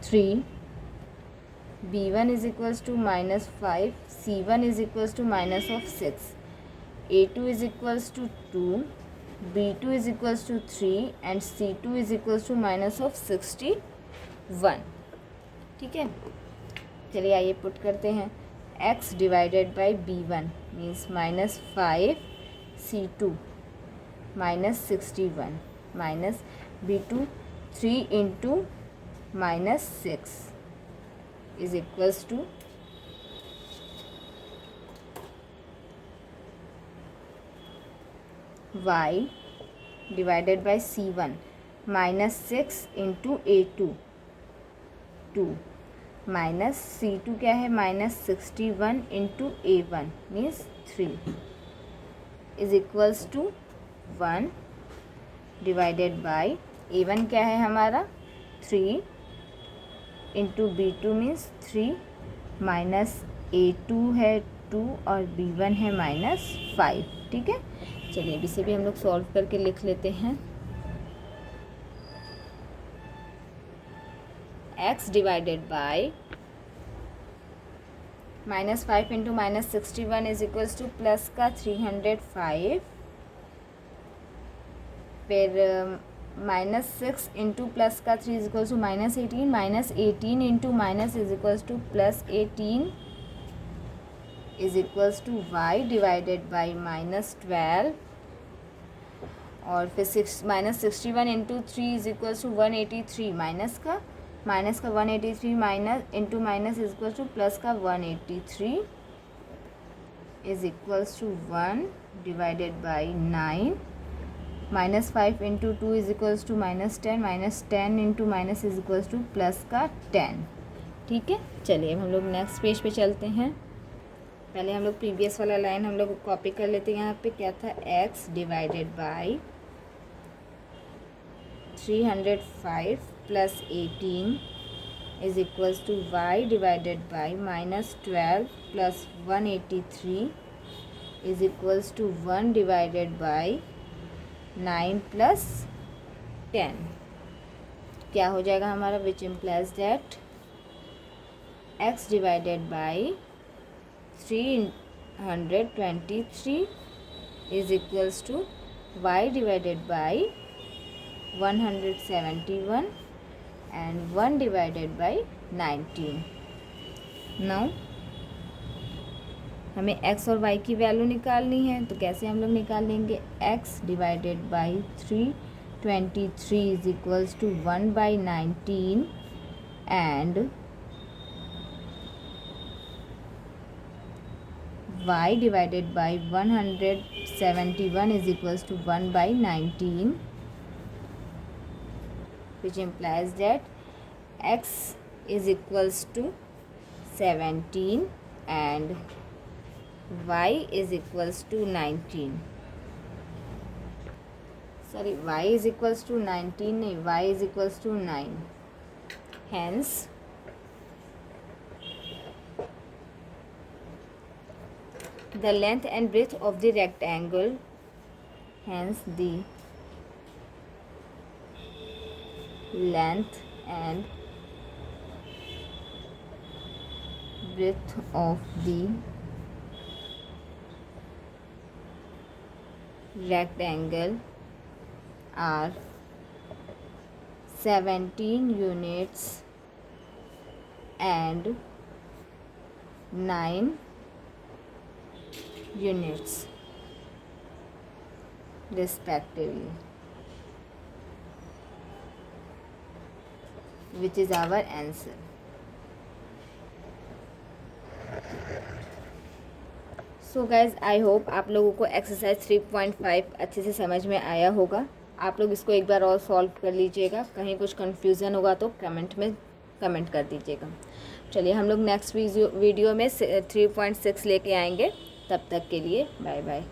3, B1 is equals to -5, C1 is equals to -6, A2 is equals to 2, B2 is equals to 3 and C2 is equals to -61। ठीक है, चलिए आइए पुट करते हैं। x divided by B1 means -5 C2 -61 minus B2 3 into -6 is equals to y divided by C1 -6 into A2 2 minus C2 क्या है -61 into A1 means 3 is equals to 1 divided by A1 क्या है हमारा 3 into B2 means 3 minus A2 है 2 और B1 है -5। ठीक है, चलिए अब इसे भी हम लोग सॉल्व करके लिख लेते हैं। x divided by -5 into -61 is equals to plus का 305, फिर -6 इंटू प्लस का 3 is equals to -18, -18 into minus is equals to +18 is equals to y divided by -12 और फिर -61 into 3 is equals to 183 minus का 183 minus into minus is equals to plus का 183 is equals to 1 divided by 9 -5 into 2 is equals to -10 -10 into minus is equals to plus का 10। ठीक है, चलिए अब हम लोग नेक्स्ट पेज पे चलते हैं। पहले हम लोग प्रीवियस वाला लाइन हम लोग कॉपी कर लेते हैं। यहाँ पे क्या था x divided by 305 plus 18 is equals to y divided by -12 plus 183 is equals to 1 divided by 9 plus 10। क्या हो जाएगा हमारा, which implies that x divided by 323 is equals to y divided by 171 and 1 divided by 19। Now हमें x और y की value निकालनी है, तो कैसे हम लोग निकालेंगे। x divided by 323 is equals to 1/19 and y divided by 171 is equals to 1/19 which implies that x is equals to 17 and y is equals to 19. Sorry, y is equals to 19 नहीं, y is equals to 9. Hence the length and breadth of the rectangle, hence the length and breadth of the rectangle are 17 units and 9 units respectively, which is our answer. So guys I hope आप लोगों को exercise 3.5 अच्छे से समझ में आया होगा। आप लोग इसको एक बार और सॉल्व कर लीजिएगा, कहीं कुछ कन्फ्यूज़न होगा तो कमेंट में कमेंट कर दीजिएगा। चलिए हम लोग नेक्स्ट वीडियो में 3.6 लेके आएंगे। तब तक के लिए बाय बाय।